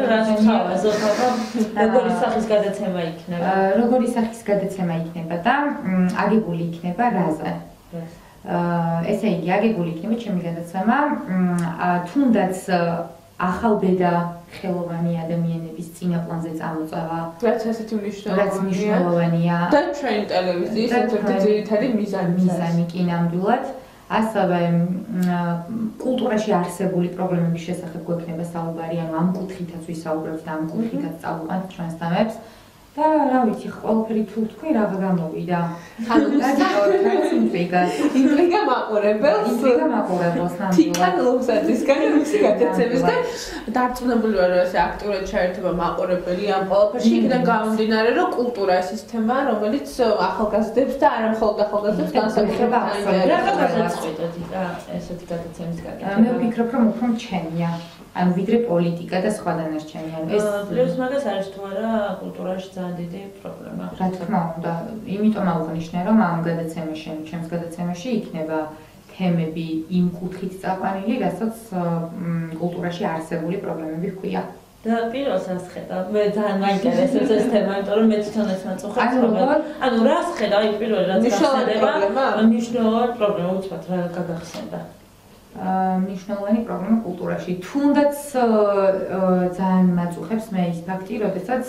როგორი სახის გადაცემა იქნება? როგორი სახის გადაცემა იქნება და აგებული იქნება რაზე? ესე იგი, აგებული იქნება ჩემი გადაცემა, თუნდაც ახალბედა ხელოვანი ადამიანების წინაპლანზე წამოწევა. რაც ასეთი მნიშვნელოვანია. და ჩვენი ტელევიზიის ერთ-ერთი ძირითადი მიზანი კი ნამდვილად. ასევე კულტურაში არსებული პრობლემების შესახებ გვექნება საუბარი, ანუ ამ კუთხითაც ვისაუბრებთ და ამ კუთხითაც წავუყენთ ჩვენს თემებს. და რა ვიცი, ყველაფერი თუ თქვი, რაღა გამოვიდა. ანუ გადავარდეთ ინტრიგა მაყურებელს. თიკა ლომსაძისგან, მისი გადაცემისგან დარწმუნებული ვარ, რომ ესე აქტიურად ჩაერთება მაყურებელი ამ ყველაფერში, იქიდან გამომდინარე, რომ კულტურა ეს ის თემაა, რომელიც ახალგაზრდებს და არა მხოლოდ ახალგაზრდებს განსაკუთრებით აინტერესებს. ესეთი გადაცემის გაკეთება. მე ვფიქრობ, რომ უფრო მჩენია. ანუ ვიდრე პოლიტიკა და სხვა დანარჩენი. ეს პლუს მაგას არის თუ არა კულტურაში ძალიან დიდი პრობლემა. რა თქმა უნდა, იმიტომ აღვნიშნე, რომ ამ გადაცემაში, ჩემს გადაცემაში იქნება თემები იმ კუთხით წაყვანილი, რასაც კულტურაში არსებული პრობლემები ჰქვია. და პირველს რას ხედავ? მე ძალიან მაინტერესებს ეს თემა, იმიტომ რომ მე თვითონ ეს მაწუხებს. ანუ რას ხედავ? აი პირველი რაც გახსენდება, მნიშვნელოვანი პრობლემა უცბად რა გაგახსენდა. მნიშვნელოვანი პრობლემა კულტურაში. თუნდაც ძალიან მაწუხებს მე ის ფაქტი, როდესაც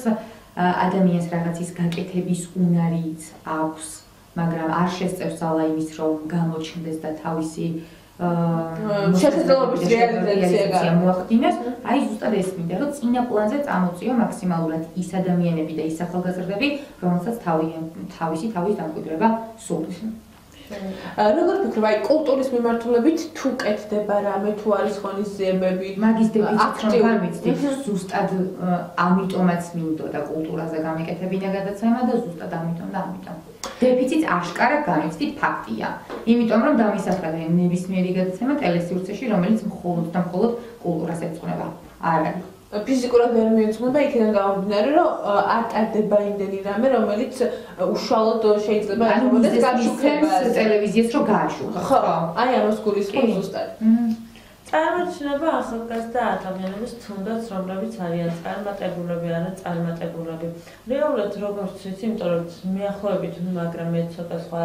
ადამიანს რაღაცის გაკეთების უნარიც აქვს, მაგრამ არ შესწევს ძალა იმის, რომ გამოჩნდეს და თავისი შესაძლებლობის რეალიზაცია მოახდინოს, აი ზუსტად ეს მინდა, რომ წინა პლანზე წამოწიო მაქსიმალურად ის ადამიანები და ის ახალგაზრდები, რომელსაც თავისი თავის დამკვიდრება სურს. როგორ ფიქრობ, აი კულტურის მიმართულებით თუ კეთდება რამე, თუ არის ღონისძიებები, მაგის დეფიციტი რომ გამიცდი, ზუსტად ამიტომაც მინდოდა კულტურაზე გამეკეთებინა გადაცემა და ზუსტად ამიტომ. დეფიციტს აშკარად გამიცდით ფაქტია. იმიტომ რომ დამისახებენ ნებისმიერი გადაცემა ტელესიურცეში, რომელიც მხოლოდ და მხოლოდ კულტურას ეძღვნება. არ არის. ფიზიკურად ვერ მიეძღვნება, იქიდან გამომდინარე, რომ არ ტარდება იმდენი რამე, რომელიც უშუალოდ შეიძლება ეხებოდეს გააშუქებას ტელევიზიას რომ გააშუქოს. ხო, აი ამას გულისხმობ ზუსტად. წარმოჩნდება ახალგაზრდა ადამიანების თუნდაც რომლებიც არიან წარმატებულები, არა წარმატებულები. რეალურად როგორც ვიცი, იმიტომ რომ მიახლოებით, მაგრამ მე ცოტა სხვა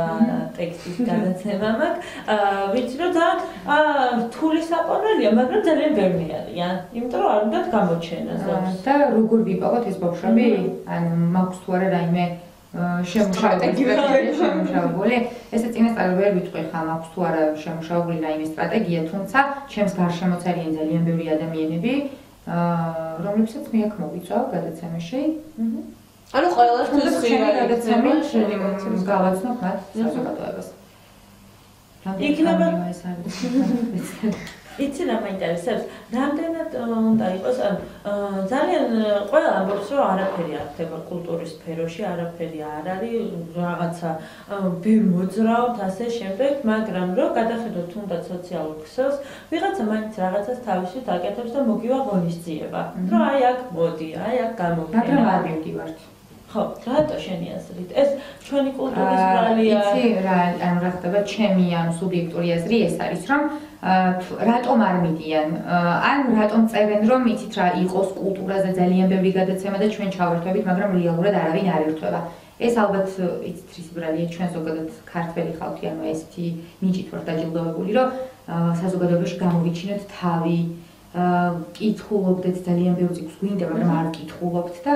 ტექსტის გადაცემა მაქვს, ვიცი რომ ძალიან რთული საპონელია, მაგრამ ძალიან ბევრი არიან. იმიტომ რომ არ უნდათ გამოჩენა ზოგს. და როგორ ვიპოვოთ ეს ბავშვები? ანუ მაქვს თუ არა რაიმე შემუშავებული. ესე წინასწარ ვერ ვიტყვი ხა მაქვს თუ არა შემუშავებული რაიმე სტრატეგია, თუმცა ჩემს გარშემოც არიან ძალიან ბევრი ადამიანები, რომლებსაც მე აქ მოვიწვა გადაცემაში. ანუ ყველასთვის გადაცემაში გავაცნობ მათ საზოგადოებას. იქნება ეს არის. იცი რა მაინტერესებს? რამდენად უნდა იყოს, ძალიან ყველა ამბობს, რომ არაფერი არ ხდება კულტურის სფეროში, არაფერი არ არის, რაღაცა ბევრ მოძრაობთ, ასე შემდეგ, მაგრამ რომ გადახედოთ თუნდაც სოციალურ ქსელს, ვიღაცა მაინც რაღაცას თავისით აკეთებს და მოგივა ღონისძიება. რომ აი აქ მოდი, აი აქ გამოვიდა. მაგრამ არ მივდივართ. ხო, რატო შენი აზრით? ეს ჩვენი კულტურის ბრალია. იცი რა, ანუ რა ხდება ჩემი ანუ სუბიექტური აზრი ეს არის, რომ რატომ არ მიდიან? ან რატომ წერენ, რომ იცით რა იყოს კულტურაზე ძალიან ბევრი გადაცემა და ჩვენ ჩავერთვებით, მაგრამ რეალურად არავინ არ ერთვება. ეს ალბათ იცით რის ბრალია ჩვენ ზოგადად ქართველი ხალხი, ანუ ესეთი ნიჭით ვართ დაჯილდოვებული, რომ საზოგადოებაში გამოვიჩინოთ თავი. კითხულობდეთ ძალიან ბევრ წიგნს გვინდა, მაგრამ არ კითხულობთ და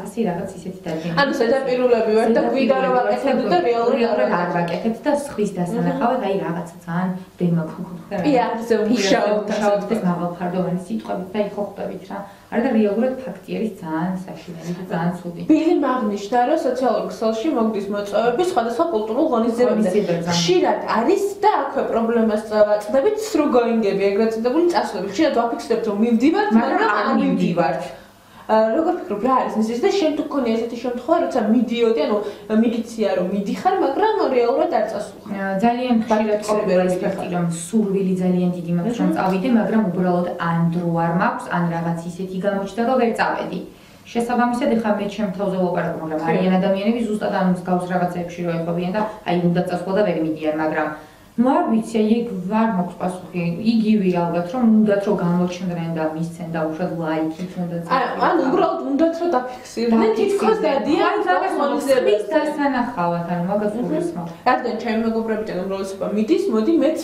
1000 რაღაც ისეთი დადგენილი. ანუ ზედაპირულები ვართ და გვინდა რომ ვაკეთებთ და რეალურად არ ვაკეთებთ და სხვის დასანახავად აი რაღაცა ძალიან დემაგოგური. პიარზე მუშაობთ მაღალფარდოვანი სიტყვებით და იქ ხვდებით რა. არა და რეალურად ფაქტი არის ძალიან საშინელი და ძალიან ცუდი. ბილი მაგნიშნა რომ სოციალურ ქსელში მოგდის მოწვევები სხვადასხვა კულტურულ ღონისძიებებზე. ხშირად არის და აქვე პრობლემას წავაწყდებით სრუგოინგები, ეგრეთ წოდებული წასვლები. ხშირად ვაფიქსირებთ რომ მივდივართ, მაგრამ არ მივდივართ. როგორ ფიქრობ რა არის მიზეზი და შენ თუ გქონია ესეთი შემთხვევა, როცა მიდიოდი, ანუ მიგიცია რომ მიდიხარ, მაგრამ რეალურად არ წასულხარ. ძალიან ხშირად ყოფილა ის ფაქტი, რომ სურვილი ძალიან დიდი მაქვს რომ წავიდე, მაგრამ უბრალოდ ან დრო არ მაქვს, ან რაღაც ისეთი გამოჩნდა, რომ ვერ წავედი. შესაბამისად, ეხლა მე ჩემ თავზე ვაპარაკობ, მაგრამ არიან ადამიანები ზუსტად ამ მსგავს რაღაცებში რო ეყვებიან და აი უნდა წასვლა და ვერ მიდიან, მაგრამ ну არ ვიცი, ეგ ვარ მაქვს პასუხი. იგივე ალბათ რომ უნდათ რომ გამოჩნდნენ და მისცენ და უშუალოდ ლაიქით უნდა წავიდნენ. ანუ უბრალოდ უნდათ რომ დაფიქსირდნენ, თითქოს დადიან ღონისძიების დასანახავად, ანუ მაგას ურის მაქვს. რადგან ჩემი მეგობრებიდან უმრავლესობა მიდის, მოდი მეც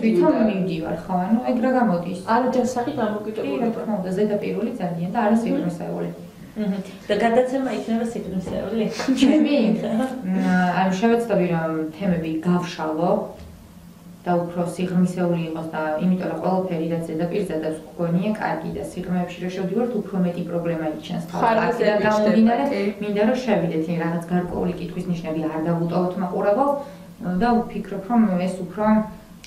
თვითონ მივდივარ, ხო, ანუ ეგ რა გამოდის. არა ჯანსაღი დამოკიდებული. რა თქმა უნდა, ზედაპირული ძალიან და არა სიღრმისეული. და გადაცემა იქნება სიღრმისეული. ჩემი ანუ შევეცდები რომ თემები გავშალო და უფრო სიღრმისეული იყოს და იმიტომ რომ ყველაფერი რაც ზედაპირზე და გქონია კარგი და სიღრმეებში რომ შევდივართ უფრო მეტი პრობლემა იჩენს ხალხს და გამომდინარე მინდა რომ შევიდეთ რაღაც გარკვეული კითხვის ნიშნები არ დავუტოვოთ მაყურებელს და ვფიქრობ რომ ეს უფრო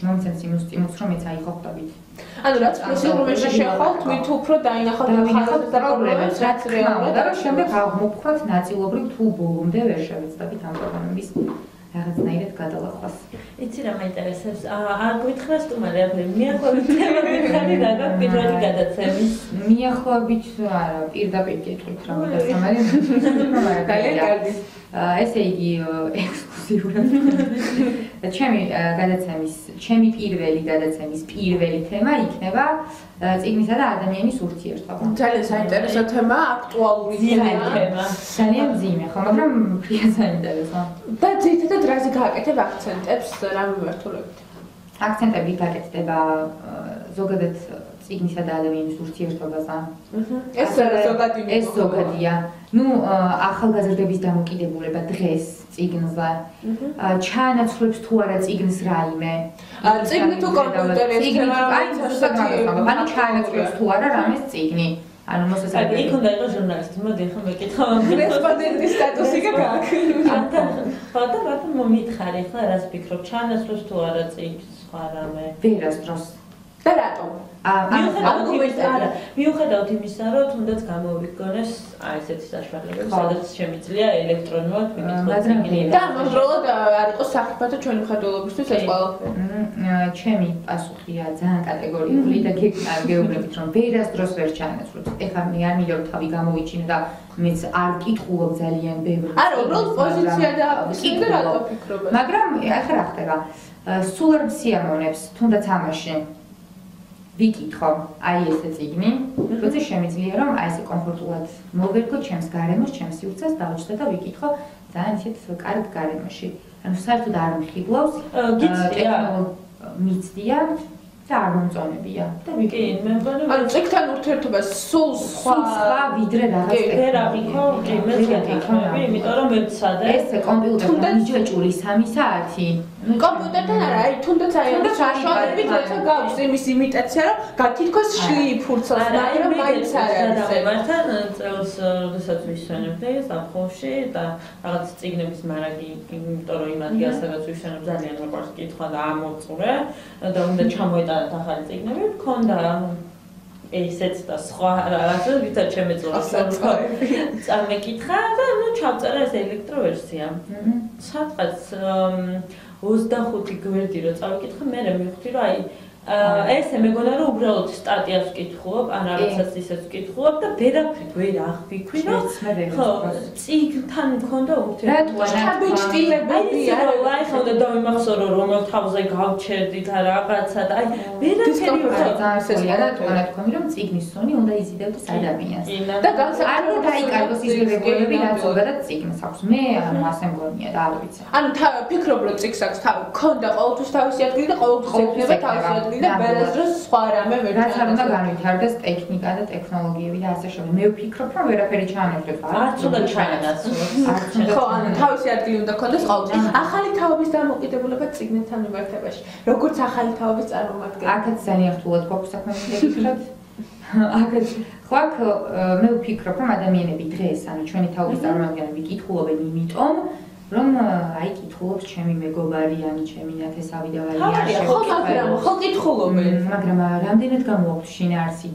მომცემს იმ სტიმულს რომ მეც აიხოხდებით. ანუ რაც სიღრმეში შეხვალთ, მით უფრო დაინახავთ და პრობლემებს რაც რეალურად და შემდეგ აღმოფხვრათ ნაწილობრივ თუ ბოლომდე ვერ შევეცდებით ამ პრობლემების რაღაცნაირად გადალახვას. იცი რა მაინტერესებს? არ გვითხრას თუმცა მიახლოებით თემა გითხარი რა გაქვს პირველი გადაცემის. მიახლოებით არა, პირდაპირ გეტყვით რა მაგას ამარი. ესე იგი ექსკლუზიურად. ჩემი პირველი გადაცემის პირველი თემა იქნება წიგნისა და ადამიანის ურთიერთობა. ძალიან საინტერესო თემა, აქტუალური თემა. ძალიან მძიმე, ხო, მაგრამ ფრია საინტერესო. და ძირითადად რაზე გააკეთებ აქცენტებს რა მიმართულებით? აქცენტები გაკეთდება ზოგადად წიგნისა და ადამიანის ურთიერთობაზე. ეს ზოგადია. ნუ ახალგაზრდების დამოკიდებულება დღეს წიგნზე. ჩაანაცვლებს თუ არა წიგნს რაიმე. წიგნი თუ კომპიუტერი ანუ ჩაანაცვლებს თუ არა რამეს წიგნი. ანუ მოსასწრებელი. იქ უნდა იყოს ჟურნალისტი, მოდი ახლა მეკითხავ. კორესპონდენტის სტატუსი გაქვს. ხოდა რატომ მომითხარი ხა რას ფიქრობ, ჩაანაცვლებს თუ არა წიგნს სხვა რამე? ვერასდროს. და რატომ? მიუხედავად იმისა, რომ თუნდაც გამოვიგონეს ესეთი საშუალებები, სადაც შემიძლია ელექტრონულად ვიკითხოთ წიგნი. და ამავდროულად არ იყოს საფრთხე ჩვენი მხედველობისთვის ეს ყველაფერი. ჩემი პასუხია ძალიან კატეგორიული და გეუბნებით, რომ ვერასდროს ვერ ჩაანაცვლებს. ეხლა მე არ მინდა რომ თავი გამოვიჩინო და მეც არ ვკითხულობ ძალიან ბევრი. არა, უბრალოდ პოზიცია და აფიქრე რატო ფიქრობ? მაგრამ ეხლა რა ხდება? სულ არ მსიამოვნებს, თუნდაც ამაში. ვიკითხო, აი ესე წიგნი, როცა შემიძლია რომ აი ესე კომფორტულად მოვერგო ჩემს გარემოს, ჩემს სივრცეს დავჭდა და ვიკითხო ძალიან ისეთ კარგ გარემოში. ანუ საერთოდ არ მხიბლავს, მიცდია და არ მომწონებია. და კი, მე მგონი ანუ წიგნთან ურთიერთობა სულ სხვა ვიდრე რაღაც ვერავიქო, კი, მე გეკითხები, იმიტომ რომ მეცადე. ეს კომპიუტერთან მიჯაჭული 3 საათი. კომპიუტერთან არა, აი თუნდაც აი ამ საშუალებით როცა გაქვს იმის იმიტაცია, რომ თითქოს შლი ფურცელს, მაგრამ მაინც არ არის. მართლა წელს როდესაც ვისვენებდი ზაფხულში და რაღაც წიგნების მარაგი, იმიტომ რომ იმ ადგილასაც ვისვენებ ძალიან მეყვარს კითხვა და ამოვწურე და უნდა ჩამოეტანათ ახალი წიგნები, მქონდა ესეც და სხვა რაღაცა ვითარ შემეძლო წამეკითხა და ნუ ჩავწერა ეს ელექტროვერსია. სადღაც 25 გვერდი რო წავიკითხე, მე მივხვდი რომ აი ესე მეგონა რომ უბრალოდ სტატიას ვკითხულობ, ან რაღაცას ისეც ვკითხულობ და ვერაფრით ვერ აღვიქვი, რომ ხო, წიგნთან მქონდა ურთიერთობა. ჩაბეჭდილებები არა, აი ხო და დავიმახსოვრო რომელ თავზე გავჩერდით რა რაღაცა და აი ვერაფერი ძალიან თქვენ რომ წიგნის სუნი უნდა იზიდავდეს ადამიანს. და განსაკუთრებით დაიკარგოს ის რეგულები, რაც ზოგადად წიგნს აქვს. მე ასე მგონია და არ ვიცი. ანუ ფიქრობ რომ წიგნს აქვს თავი, ქონდა ყოველთვის თავისი ადგილი და ყოველთვის ექნება თავისი ადგილი. და ვერასდროს სხვა რამე ვერ რაც არ უნდა განვითარდეს ტექნიკა და ტექნოლოგიები და ასე შემდეგ. მე ვფიქრობ, რომ ვერაფერი ჩაანაცვლებს. არც უნდა ჩაანაცვლოს. ხო, ანუ თავისი ადგილი უნდა ქონდეს ყოველთვის. ახალი თაობის დამოკიდებულება წიგნთან მიმართებაში. როგორც ახალი თაობის წარმომადგენელი. აქაც ძალიან რთულად გვაქვს საქმე მიგეკითხეთ. აქაც ხო მე ვფიქრობ, რომ ადამიანები დღეს, ანუ ჩვენი თაობის წარმომადგენლები კითხულობენ იმიტომ, რომ აი კითხულობს ჩემი მეგობარი ან ჩემი ნათესავი და ვარიანტი. ხო კითხულობენ, მაგრამ რამდენად გამოაქვს შინაარსი?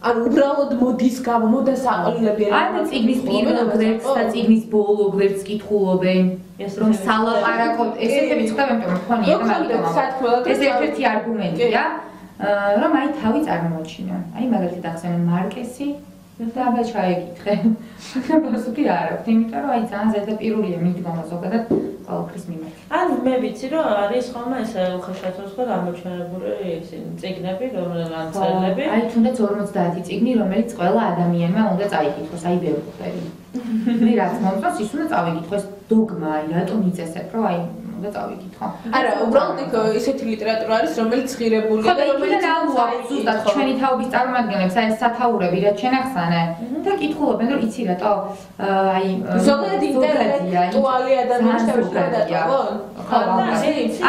ანუ უბრალოდ მოდის გამო, მოდას აყოლილები. ანუ წიგნის პირველ გვერდს და წიგნის ბოლო გვერდს კითხულობენ. რომ სალაპარაკო ესეთები ხდება, იმიტომ რომ ხონია და მაგიტომ ეს ერთ-ერთი არგუმენტია, რომ აი თავი წარმოაჩინო. აი მაგალითად ახსენე მარკესი და აბა ჩაეკითხე. პასუხი არ აქვს, იმიტომ რომ აი ძალიან ზედაპირულია მიდგომა ზოგადად ყოველთვის მიმართ. ანუ მე ვიცი რომ არის ხოლმე ეს უხეშათოს ხო გამოჩვენებული ისინი წიგნები, რომელთაც წერილები. აი თუნდაც 50 წიგნი, რომელიც ყველა ადამიანმა უნდა წაიკითხოს, აი ბევრი. მე რაც მომწონს, ის უნდა წავიკითხოს დოგმა, აი რატომ იწესებ, რომ აი უნდა წავიკითხო. არა, უბრალოდ ისეთი ლიტერატურა არის, რომელიც ღირებულია და რომელიც ზუსტად ჩვენი თაობის წარმომადგენლებს აი სათაურები რაც შენახსანე და კითხულობენ რომ იცი რატო აი ზოგადად ინტელექტუალი ადამიანს შევშევდატო? ხო,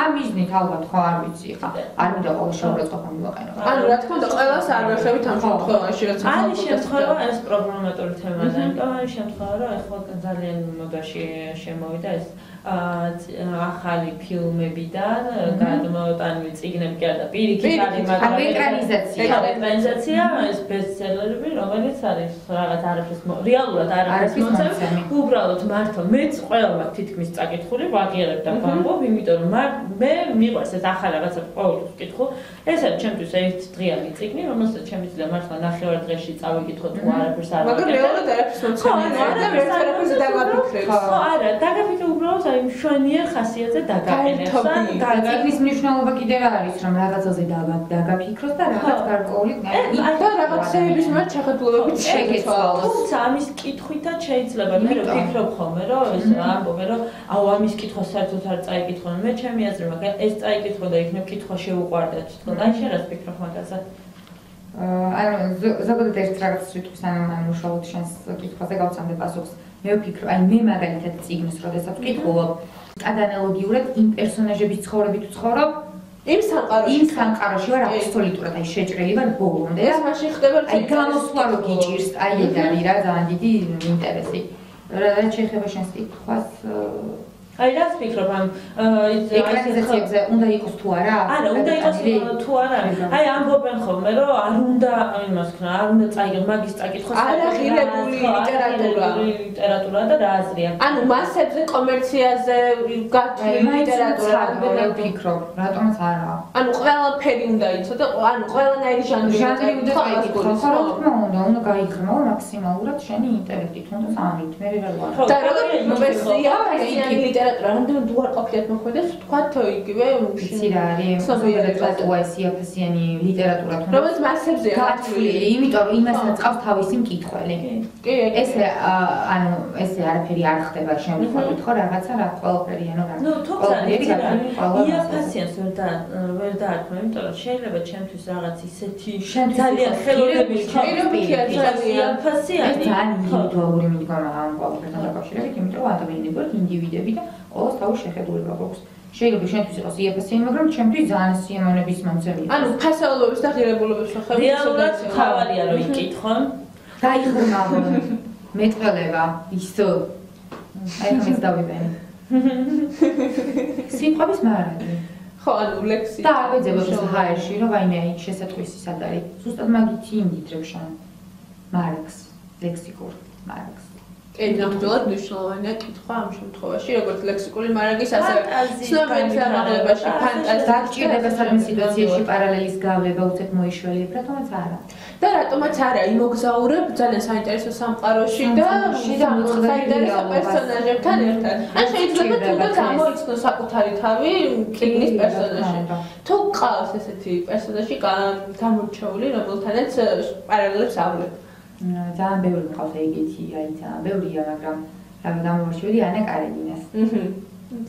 ამ მიზნით ალბათ ხო არ ვიცი ხა. არ მინდა ყოველ შეურაცხყოფა მივაყენო. ანუ რა თქმა უნდა, ყველას არ ვეხებით ამ შემთხვევაში, რაც არის შემთხვევა ეს პრობლემატური თემაა, იმიტომ არის შემთხვევა რომ ახლა ძალიან მოდაში შემოვიდა ეს ახალი ფილმებიდან გადმოუტანილი წიგნები კი არა და პირიქით არის მაგრამ ეკრანიზაცია ეს ბესტსელერები რომელიც არის რაღაც არაფრის რეალურად არაფრის მოცემი უბრალოდ მართლა მეც ყველა თითქმის წაკითხული ვაღიარებ და ვამბობ იმიტომ რომ მე მიყვარს ეს ახალი რაღაცა ყოველთვის ვკითხო ეს არის ჩემთვის ერთ დღიანი წიგნი რომელსაც შემიძლია მართლა ნახევარდღეში წავიკითხო თუ არაფერს არ მაგრამ რეალურად არაფერს მოცემი არა ხო არა დაგაფიქრე უბრალოდ იმ შვენიერ ხასიათზე დაგაყენებს და ციკლის მნიშვნელობა კიდევ არის რომ რაღაცაზე დაგაფიქროს და რაღაც გარკვეული და რაღაცეების მათ შეხედულებებით შეგეცვალოს. თუმცა ამის კითხვითაც შეიძლება მე ვფიქრობ ხოლმე რომ ეს ამბობენ რომ აუ ამის კითხვა საერთოდ არ წაიკითხონ. მე ჩემი აზრი მაგ ეს წაიკითხო და იქნებ კითხვა შეუყვარდეთ თქო. აი შენ რას ფიქრობ მაგაზე? ანუ ზოგადად ერთ რაღაცას ვიტყვის ანუ უშუალოდ შენს კითხვაზე გავცემდე პასუხს. მე ვფიქრობ, აი მე მაგალითად წიგნს როდესაც ვკითხულობ, ანალოგიურად იმ პერსონაჟების ცხოვრებით ვცხოვრობ, იმ სამყაროში ვარ აბსოლუტურად აი შეჭრილი ვარ ბოლომდე. ეს მაშინ ხდება აი გამოსვლა რო გიჭირს, აი ეგ არის რა ძალიან დიდი ინტერესი. რა შეიძლება შენს კითხვას აი რას ფიქრობ ამ ეკრანიზაციებზე უნდა იყოს თუ არა? არა, უნდა იყოს თუ არა. აი ამბობენ ხოლმე რომ არ უნდა იმას ქნა, არ უნდა წაიღო მაგის წაკითხოს. არაღირებული ლიტერატურა და რა აზრია. ანუ მასებზე კომერციაზე გათვლილი ლიტერატურა მე ვფიქრობ, რატომაც არა. ანუ ყველაფერი უნდა იცოდე, ანუ ყველანაირი ჟანრი უნდა წაიკითხოს. რა თქმა უნდა გაიგრძნო მაქსიმალურად შენი ინტელექტი, თუნდაც ამით მე ვერ ვარ. და როგორ პროფესია და რამდენად უარყოფითად მოხვდეს თქვათ იგივე ისი რა არის ზოგადად პოეზიაფასიანი ლიტერატურა თუნდაც რომელიც მასებზეა გათვლილი იმიტომ რომ იმასაც ყავს თავისი მკითხველი კი ესე ანუ ესე არაფერი არ ხდება შემთხვევით ხო რაღაცა რა ყველაფერი ანუ რა ნუ თუმცა იაფასიანს ვერ დაარქმევ იმიტომ რომ შეიძლება ჩემთვის რაღაც ისეთი ძალიან ხელოვნების პირობითია ძალიან იაფასიანი ძალიან ინდივიდუალური მიდგომა ამ ყველაფერთან დაკავშირებით იმიტომ რომ ადამიანები ვართ ინდივიდები და ყოველს თავის შეხედულება გვაქვს. შეიძლება შენთვის იყოს იაფასიანი, მაგრამ ჩემთვის ძალიან სიამოვნების მომცემია. ანუ ფასეულობის და ღირებულების შესახებ რეალურად ხავარია რომ იკითხონ. დაიხურნა მეტყველება ისო. აი ეს დავიბენი. სიმყობის მარადი. ხო, ანუ ლექსი. და ავეძებოთ ჰაერში, რომ ვაიმე აი შესატყვისი სად არის. ზუსტად მაგითი იმდიდრებ შენ. მარკს, ლექსიკურ მარკს. ნამდვილად მნიშვნელოვანია კითხვა ამ შემთხვევაში, როგორც ლექსიკული მარაგის, ასევე ცნობიერების ამაღლებაში, ფანტაზიის დაჭირდება სადმე სიტუაციაში პარალელის გავლება უცებ მოიშველიებ, რატომაც არა. და რატომაც არა, იმოგზაურებ ძალიან საინტერესო სამყაროში და საინტერესო პერსონაჟებთან ერთად. ან შეიძლება თუნდაც გამოიცნო საკუთარი თავი ფილმის პერსონაჟი. თუ ყავს ესეთი პერსონაჟი გამორჩეული, რომელთანაც პარალელებს ავლებ. ძალიან ბევრი მყავს ეგეთი, აი ძალიან ბევრია, მაგრამ რა გამორჩეული ანა კარენინას.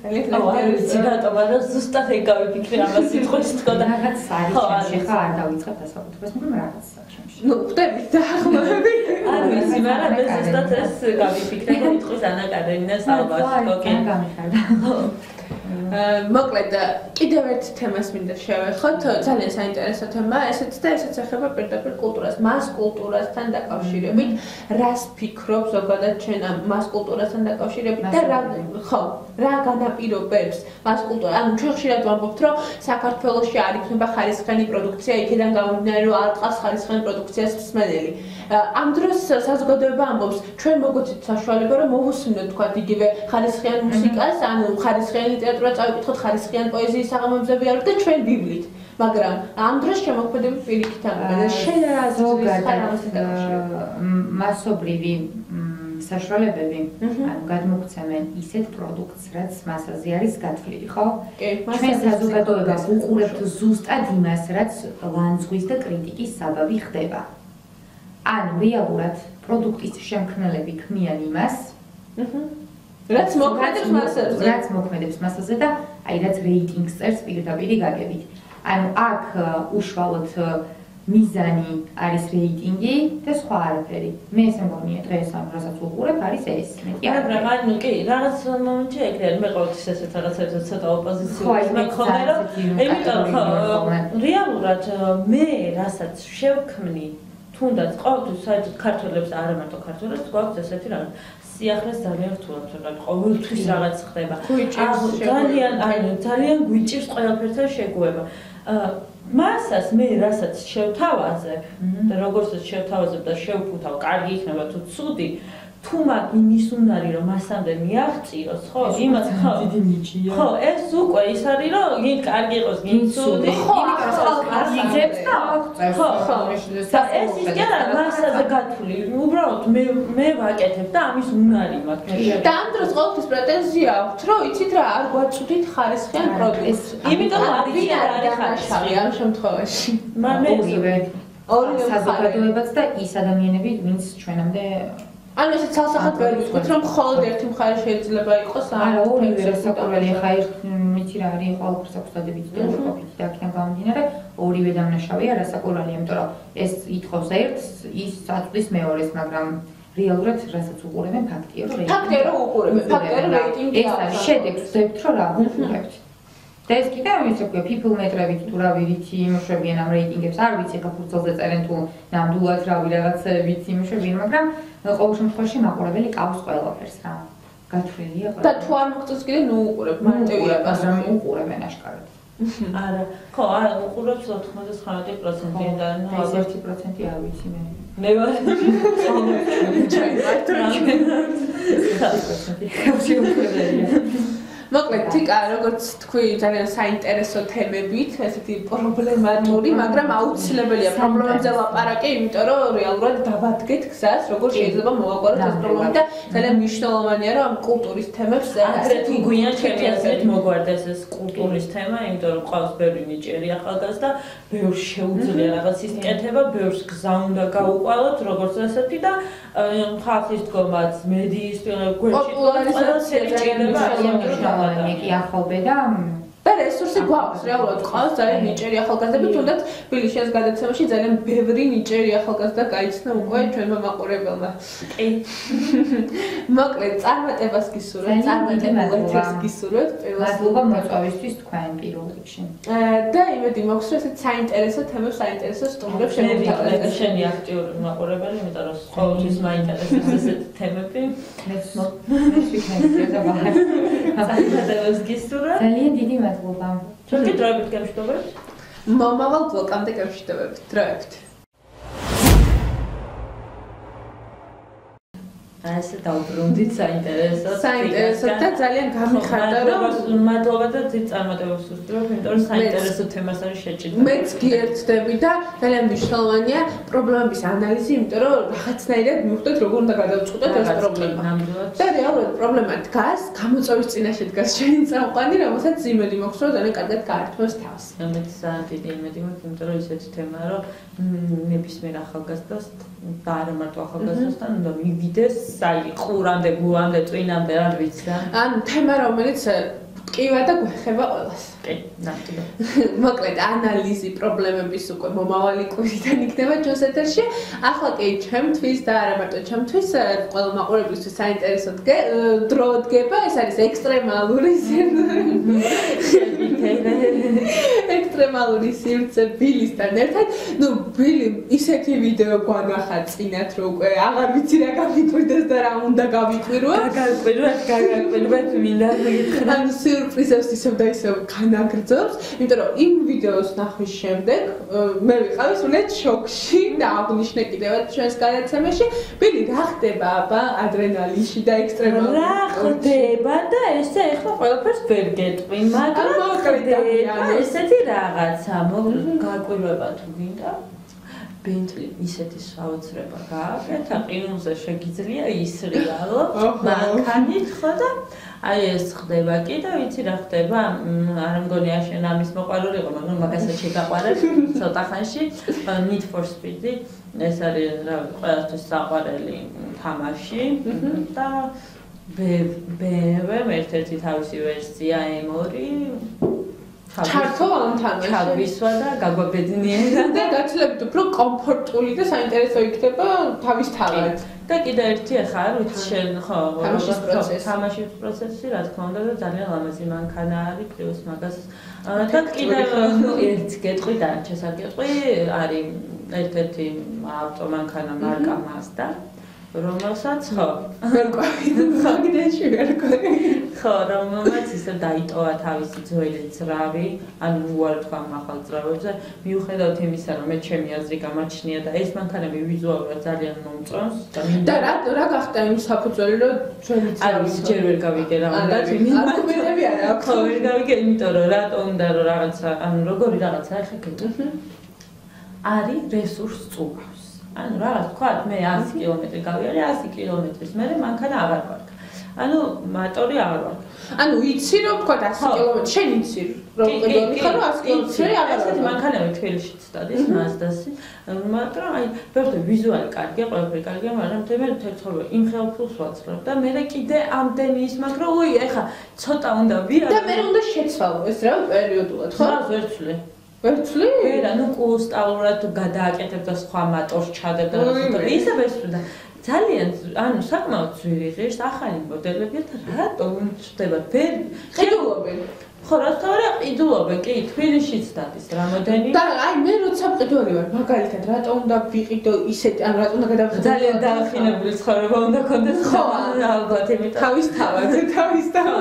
ძალიან რატომ არა ზუსტად ეგ გავიფიქრე ამას სიტყვის თქო და რაღაც არის ჩემში ხა არ დავიწყებ დასაკუთრებას, მაგრამ რაღაც ჩემში. ნუ ხდებით დაახლოებით. არ ვიცი, მაგრამ მე ზუსტად ეს გავიფიქრე, რომ სიტყვის ანა კარენინას ალბათ თქო. გამიხარდა. მოკლედ კიდევ ერთ თემას მინდა შევეხოთ, ძალიან საინტერესო თემაა, ესეც და ესეც ეხება პირდაპირ კულტურას, მას კულტურასთან დაკავშირებით. რას ფიქრობ ზოგადად ჩვენ ამ მას კულტურასთან დაკავშირებით და რა განაპირობებს მას კულტურა? ანუ ჩვენ ხშირად ვამბობთ, რომ საქართველოში არ იქნება ხარისხიანი პროდუქცია, იქიდან გამომდინარე, რომ არ ყავს ხარისხიანი პროდუქციას მსმენელი. ამ დროს საზოგადოება ამბობს, ჩვენ მოგვეცით საშუალება, რომ მოვუსმინოთ თქვა იგივე ხარისხიან მუსიკას, ანუ ხარისხიანი ლიტერატურა წავიკითხოთ, ხარისხიან პოეზიის საღამოებზე ვიაროთ და ჩვენ ვივლით. მაგრამ ამ დროს შემოქმედებით პირიქით ამბობენ, შენ რა ზოგადად მასობრივი საშუალებები, ანუ გადმოგცემენ ისეთ პროდუქტს, რაც მასაზე არის გათვლილი, ხო? ჩვენ საზოგადოება უყურებთ ზუსტად იმას, რაც ლანძღვის და კრიტიკის საბაბი ხდება. ანუ რეალურად პროდუქტის შემქმნელები ქმნიან იმას, რაც მოქმედებს მასაზე და აი რაც რეიტინგს წერს პირდაპირ გაგებით. ანუ აქ უშუალოდ მიზანი არის რეიტინგი და სხვა არაფერი. მე ესე მგონია დღეს ამ რასაც ვუყურებ არის ეს. მაგრამ ანუ კი, რაღაც მომენტში ეკრეალ მე ყოველთვის ესეთ რაღაცებზე ცოტა ოპოზიციური მქონდა, რომ იმიტომ რომ რეალურად მე რასაც შევქმნი თუნდაც ყოველთვის საერთოდ ქართველებს და არა მარტო ქართველებს გვაქვს ესეთი რაღაც სიახლეს ძალიან რთულად ხდება. ყოველთვის რაღაც ხდება. ძალიან გვიჭირს ყველაფერთან შეგუება. მასას მე რასაც შევთავაზებ და როგორცაც შევთავაზებ და შევფუთავ, კარგი იქნება თუ ცუდი, თუ მაგ იმის უნარი რომ მასამდე მიაღწიოს, ხო? იმას ხო დიდი ნიჭია. ხო, ეს უკვე ის არის რომ გინ კარგი იყოს, გინ ცუდი. იმიტომ რომ იძებს და აღწევს. და ეს ის კი არა მასაზე გათვლილი. უბრალოდ მე ვაკეთებ და ამის უნარი მაქვს. და ამ დროს ყოველთვის პრეტენზია აქვს, რომ იცით რა, არ გვაწვდით ხარისხიან პროდუქტს. იმიტომ რომ არის ხარისხი ამ შემთხვევაში. ორივე საზოგადოებაც და ის ადამიანები, ვინც ჩვენამდე ანუ ესე ცალსახად ვერ ვიტყვით, რომ მხოლოდ ერთი მხარე შეიძლება იყოს ამ ორივე რასაკვირველი ხა მიცი რა არის ყოველთვის აქვს დადებითი და უყოფითი და აქედან გამომდინარე ორივე დამნაშავეა რასაკვირველი, იმიტომ რომ ეს ითხოვს ერთს, ის აწვდის მეორეს, მაგრამ რეალურად რასაც უყურებენ ფაქტია, რომ რეიტინგი ეს არის შედეგს ვდებთ, რომ რა უყურებთ. და ეს კიდევ ისე ქვია, people მეტრებით თუ რა ვიცი, იმუშავებიან ამ რეიტინგებს, არ ვიცი ხა ფურცელზე წერენ თუ ნამდვილად რავი რაღაცებიც იმუშავებიან, მაგრამ ყოველ შემთხვევაში მაყურებელი ყავს ყველაფერს რა. გათვლილია ყველა. და თუ არ მოხდეს კიდე ნუ უყურებ, მარტივია პასუხი. უყურებენ აშკარად. არა, ხო, არა, უყურებს 99%-იან და 1% არ ვიცი მე. მე ვარ. მოკლედ, თიკა, როგორც თქვი, ძალიან საინტერესო თემებით, ესეთი პრობლემატური, მაგრამ აუცილებელია პრობლემებზე ლაპარაკი, იმიტომ რომ რეალურად დაბადგეთ გზას, როგორ შეიძლება მოვაყაროთ ეს პრობლემა და ძალიან მნიშვნელოვანია, რომ ამ კულტურის თემებს აგრეთვე გვიან ჩემი აზრით მოგვარდეს ეს კულტურის თემა, იმიტომ რომ ყავს ბევრი ნიჭიერი ახალგაზრდა, ბევრს შეუძლია რაღაცის კეთება, ბევრს გზა უნდა გაუყვალოთ, როგორც ასეთი და ხალხის დგომაც, მედიის პოპულარიზაცია ძალიან კი ახალბე და რესურსი გვაქვს, რეალურად ყავს ძალიან ნიჭიერი ახალგაზრდები, თუნდაც თბილისის გადაცემაში ძალიან ბევრი ნიჭიერი ახალგაზრდა გაიცნო უკვე ჩვენმა მაყურებელმა. კი. მოკლედ, წარმატებას გისურვებთ, წარმატებას გისურვებთ მადლობა მოწვევისთვის თქვენ პირველ რიგში. და იმედი მაქვს, რომ ესეთ საინტერესო თემებს, საინტერესო სტუმრებს შევთავაზეთ. შენი აქტიური მაყურებელი, იმიტომ რომ ყოველთვის მაინტერესებს ესეთ თემები. მეც ვიქნები და ბაჰარ. წარმატებას გისურვებთ. ძალიან დიდი მადლობა. ჩვენ კი დროებით გემშვიდობებთ. მომავალ ბლოკამდე გემშვიდობებთ. დროებით. ასე დავბრუნდით საინტერესო და ძალიან გამიხარდა რომ მადლობა და დიდ წარმატებას ვუსურვებ, იმიტომ რომ საინტერესო თემას არის შეჭიდილი. მეც გიერთდები და ძალიან მნიშვნელოვანია პრობლემების ანალიზი, იმიტომ რომ რაღაცნაირად მივხვდეთ როგორ უნდა გადავწყვეტოთ ეს პრობლემა. და რეალურად პრობლემა დგას, გამოწვევის წინაშე დგას ჩვენი წამყვანი, რომელსაც იმედი მაქვს, რომ ძალიან კარგად გაართმევს თავს. მეც ძალიან დიდი იმედი მაქვს, იმიტომ რომ ისეთი თემაა, რომ ნებისმიერ ახალგაზრდას და არა მარტო ახალგაზრდასთან უნდა მივიდეს საი ყურამდე, გუამდე, წვინამდე, არ ვიცი რა. ანუ თემა რომელიც ტკივა და გვეხება ყველას. კი, ნამდვილად. მოკლედ, ანალიზი პრობლემების უკვე მომავალი კვირიდან იქნება ჩვენს ეთერში. ახლა კი ჩემთვის და არა მარტო ჩემთვის, ყველა მაყურებლისთვის საინტერესო დრო დგება, ეს არის ექსტრემალური ექსტრემალური სივრცე ბილისთან ერთად. ნუ ბილი ისეთი ვიდეო გვანახა წინათ, რომ უკვე აღარ ვიცი რა გავიკვირდეს და რა უნდა გავიკვირვო. გაგაკვირვეთ მინდა მეკითხა. ანუ სიურპრიზებს ისევ და ისევ განაგრძობს, იმიტომ რომ იმ ვიდეოს ნახვის შემდეგ მე ვიყავი სულეთ შოკში და აღნიშნე კიდევაც ჩვენს გადაცემაში, ბილი რა ხდება აბა ადრენალინში და ექსტრემალურ. რა ხდება და ესე ახლა ყველაფერს ვერ გეტყვი, მაგრამ ესეთი რაღაცა გაკვირვება თუ გინდა. ბენტლი ისეთი საოცრება გააკეთა, ყინულზე შეგიძლია ისრიალო, მანქანით ხო და აი ეს ხდება კი და ვიცი რა ხდება, არ მგონია შენ ამის მოყვარული იყო, მაგრამ მაგასაც შეგაყვარებ ცოტა ხანში, Need for Speed-ი, ეს არის რა ყველასთვის საყვარელი თამაში და BMW ერთ-ერთი თავისი ვერსია M2 ჩართო ამ თამაში. ჩავისვა და გაგვაბედნიერა და გაცილებით უფრო კომფორტული და საინტერესო იქნება თავისთავად. და კიდე ერთი ახლა არ ვიცი შენ ხო თამაშის პროცესი რა თქმა უნდა და ძალიან ლამაზი მანქანა არის პლუს მაგას და კიდე ერთ გეტყვი დარჩა საკითხი არის ერთ-ერთი ავტომანქანა მარკა Mazda რომელსაც ხო ვერ ყვავი მაგდეში ვერ ყვავი ხო რომელმაც ისე დაიტოვა თავისი ძველი ძრავი ანუ უარ თქვა ახალ ძრავებზე მიუხედავად იმისა რომ მე ჩემი აზრი გამაჩნია და ეს მანქანები ვიზუალურად ძალიან მომწონს და რა გახდა იმ საფუძველი რომ ჩვენი ძრავი ჯერ ვერ გავიგე რა უნდა არგუმენტები არა აქვს ხო ვერ გავიგე იმიტომ რომ რატო უნდა რომ რაღაცა ანუ როგორი რაღაცა ახლა გეტყვი არის რესურს წუგავს ანუ რაღაც თქვა მე 100 კილომეტრი გავიარე 100 კილომეტრის მერე მანქანა აღარ ვარქ ანუ მოტორი აღარ ვარქ ანუ იცი რომ თქვა 100 კილომეტრი შენ იცი რომ ყიდული ხარ 100 კილომეტრი აღარ ვარქ მანქანები თბილისშიც სტადის მასდასი მაგრამ აი ვერდე ვიზუალი კარგია ყველაფერი კარგია მაგრამ მე თერცხოვე იმ ხელფულს ვაცხრობ და მე კიდე ამდენი ის მაგრამ უი ეხა ცოტა უნდა ვიარო და მე უნდა შეცვალო ეს რა პერიოდულად ხო ვერცვლი ვერცვლი? ვერა, ნუ კონსტანტურად გადააკეთებ და სხვა მატორს ჩადებ და ისე ვესწრე და ძალიან ანუ საკმაოდ ძვირი ღირს ახალი მოდელებია და რატო უჩნდება ვერ ყიდულობენ ხო რა თქმა ყიდულობენ კი თბილისშიც დადის რამოდენი და აი მე როცა ყიდული ვარ მაგალითად რატო უნდა ვიყიდო ისეთი ან რატო უნდა გადავხდე ძალიან დაახინებული ცხოვრება უნდა კონდეს ხო ალბათ იმიტომ თავისთავად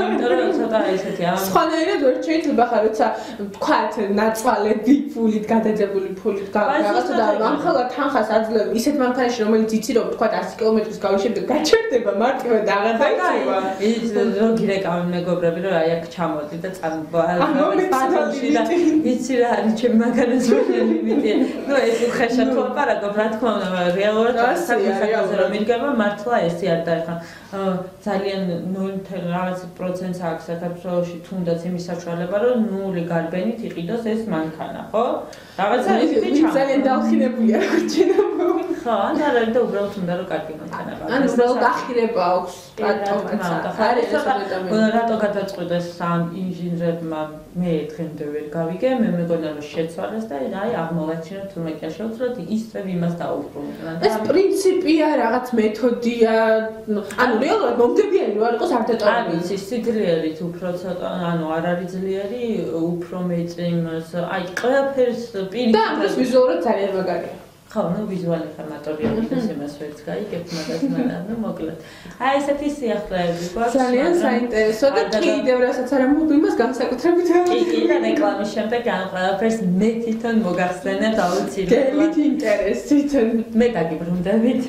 იმიტომ რომ ცოტა ისეთი სხვანაირად ვერ შეიძლება ხარ როცა ვქვათ ნაცვალები ფულით გადაძებული ფულით გავაღოთ და ამხელა თანხას აძლევ ისეთ მანქანაში რომელიც იცი რომ ვქვათ 100 კილომეტრის გავიშებდე გაჩერდება მარტივად აღარ დაიწყება ის როგორი რეკავენ მეგობრები რომ აი აქ ჩამოდი და ბატონში და იცი რა არის ჩემი მანქანის ლიმიტი ნუ ეს უხეშად ვაპარაკობ რა თქმა უნდა რეალურად საკუთარ რომ მიდგება მართლა ესე არ და ეხლა ძალიან 0.რაღაც% აქვს საქართველოში თუნდაც იმის საშუალება რომ ნული გარბენით იყიდოს ეს მანქანა ხო რაღაცა ისეთი ძალიან დაახინებულია რჩენა ხო არა და უბრალოდ უნდა რომ კარგი მანქანა ანუ უბრალოდ ახირება აქვს რატო გადაწყვიტეს სამ ინჟინერებმა მე დღემდე ვერ გავიგე მე მეგონა რომ შეცვალეს და აი აღმოვაჩინოთ რომ ეკა შეუძლოთ ისევ იმას დაუბრუნდნენ ეს პრინციპია რაღაც მეთოდია ანუ რეალურად მომდებიანი რა იყოს არ დატოვებული არის სიძლიერით უფრო ცოტა ანუ არ არის ძლიერი უფრო მეწი იმას აი ყველაფერს პირიქით და ამას ვიზუალურად ძალიან მაგარია ხო, ნუ ვიზუალი ფორმატორია ის იმას ვერც გაიგებ, მაგრამ ნუ მოკლედ. აი ესეთი სიახლეები გვაქვს. ძალიან საინტერესო და კიდევ რასაც არ ამბობ განსაკუთრებით. კი, და რეკლამის შემდეგ ამ ყველაფერს მე თვითონ მოგახსენებ აუცილებლად. დებით ინტერესით. მე დაგიბრუნდებით.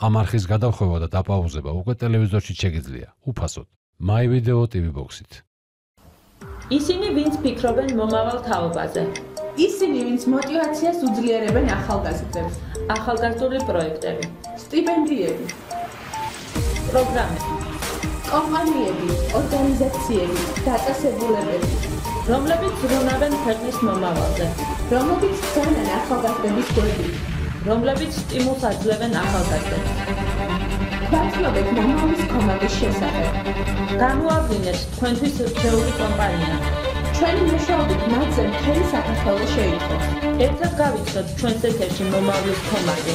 ამ არხის გადახვევა და დაპაუზება უკვე ტელევიზორში შეგიძლია, უფასოდ. My Video TV Box-ით. ისინი ვინც ფიქრობენ მომავალ თაობაზე. ისინი ვინც мотиваციას უძლიერებენ ახალგაზრდებს. ახალგაზრდული პროექტები. სტიპენდიები. პროგრამები. კომპანიები, ორგანიზაციები, დაწესებულებები, რომლებიც ზრუნავენ ქვეყნის მომავალზე. რომლებიც ძანენ ახალგაზრდების გვერდით. რომლებიც სტიმულს აძლევენ ახალგაზრდებს. ვაცნობთ მომავლის კომანდის შესახებ. გამოავლინეთ თქვენთვის რჩეული კომპანია. ჩვენი მეშვეობით მათზე მთელი საქართველო შეიცვალა. ერთად გავიცნოთ ჩვენს ეთერში მომავლის კომანდი.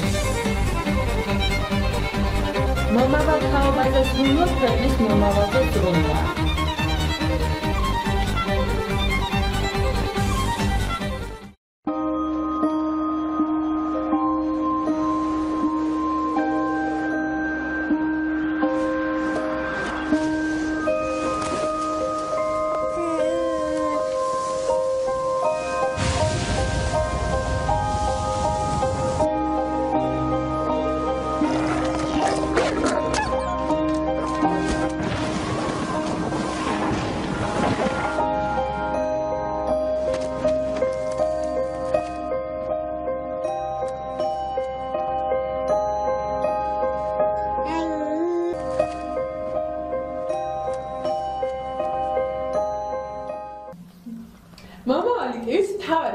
მომავალ თაობაზე ზრუნვა ქვეყნის მომავალზე ზრუნვა.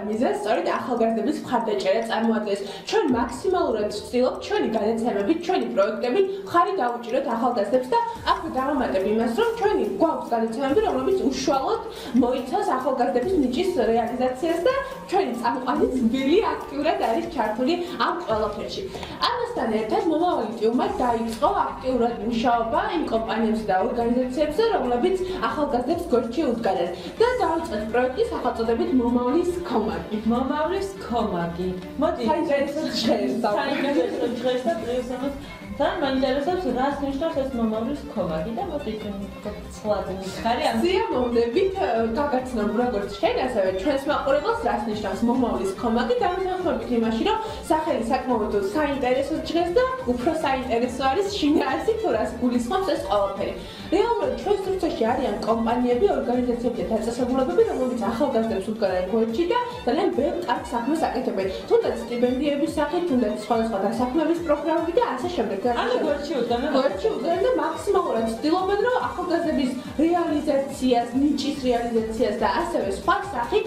მიზანს სწორედ ახალგაზრდების მხარდაჭერა წარმოადგენს. ჩვენ მაქსიმალურად ვცდილობთ ჩვენი გადაცემებით, ჩვენი პროექტებით ხარი დავუჭიროთ ახალგაზრდებს და აქვე დავამატებ იმას, რომ ჩვენი გვაქვს გადაცემები, რომლებიც უშუალოდ მოიცავს ახალგაზრდების ნიჭის რეალიზაციას და ჩვენი წამყვანი ძველი აქტიურად არის ჩართული ამ ყველაფერში. ამასთან ერთად მომავალი ტიუმად დაიწყო აქტიურად მუშაობა იმ კომპანიებსა და ორგანიზაციებზე, რომლებიც ახალგაზრდებს გვერდში უდგნენ და დაიწყეს პროექტი სახელწოდებით მომავლის კომაგი. მომავლის კომაგი. მოდი. საინტერესო ჟღერს. საინტერესო ჟღერს და პრესამოს თან მაინტერესებს რას ნიშნავს ეს მომავლის კომაგი და მოდი ცლად მიხარი ამ სიამოვნებით გაგაცნობ როგორც შენ ასევე ჩვენს მაყურებელს რას ნიშნავს მომავლის კომაგი დამეთანხმებით იმაში რომ სახელი საკმაოდ საინტერესო ჟღერს და უფრო საინტერესო არის შინაარსი თუ რას გულისხმობს ეს ყველაფერი. რეალურად ჩვენს რუსეთში არიან კომპანიები, ორგანიზაციები და დაწესებულებები, რომლებიც ახალგაზრდებს უდგანან გვერდში და ძალიან ბევრ კარგ საქმეს აკეთებენ. თუნდაც სტიპენდიების სახით, თუნდაც სხვადასხვა დასაქმების პროგრამები და ასე შემდეგ. ანუ გვერდში უდგანან და მაქსიმალურად ცდილობენ, რომ ახალგაზრდების რეალიზაციას, ნიჭის რეალიზაციას და ასევე სხვა სახით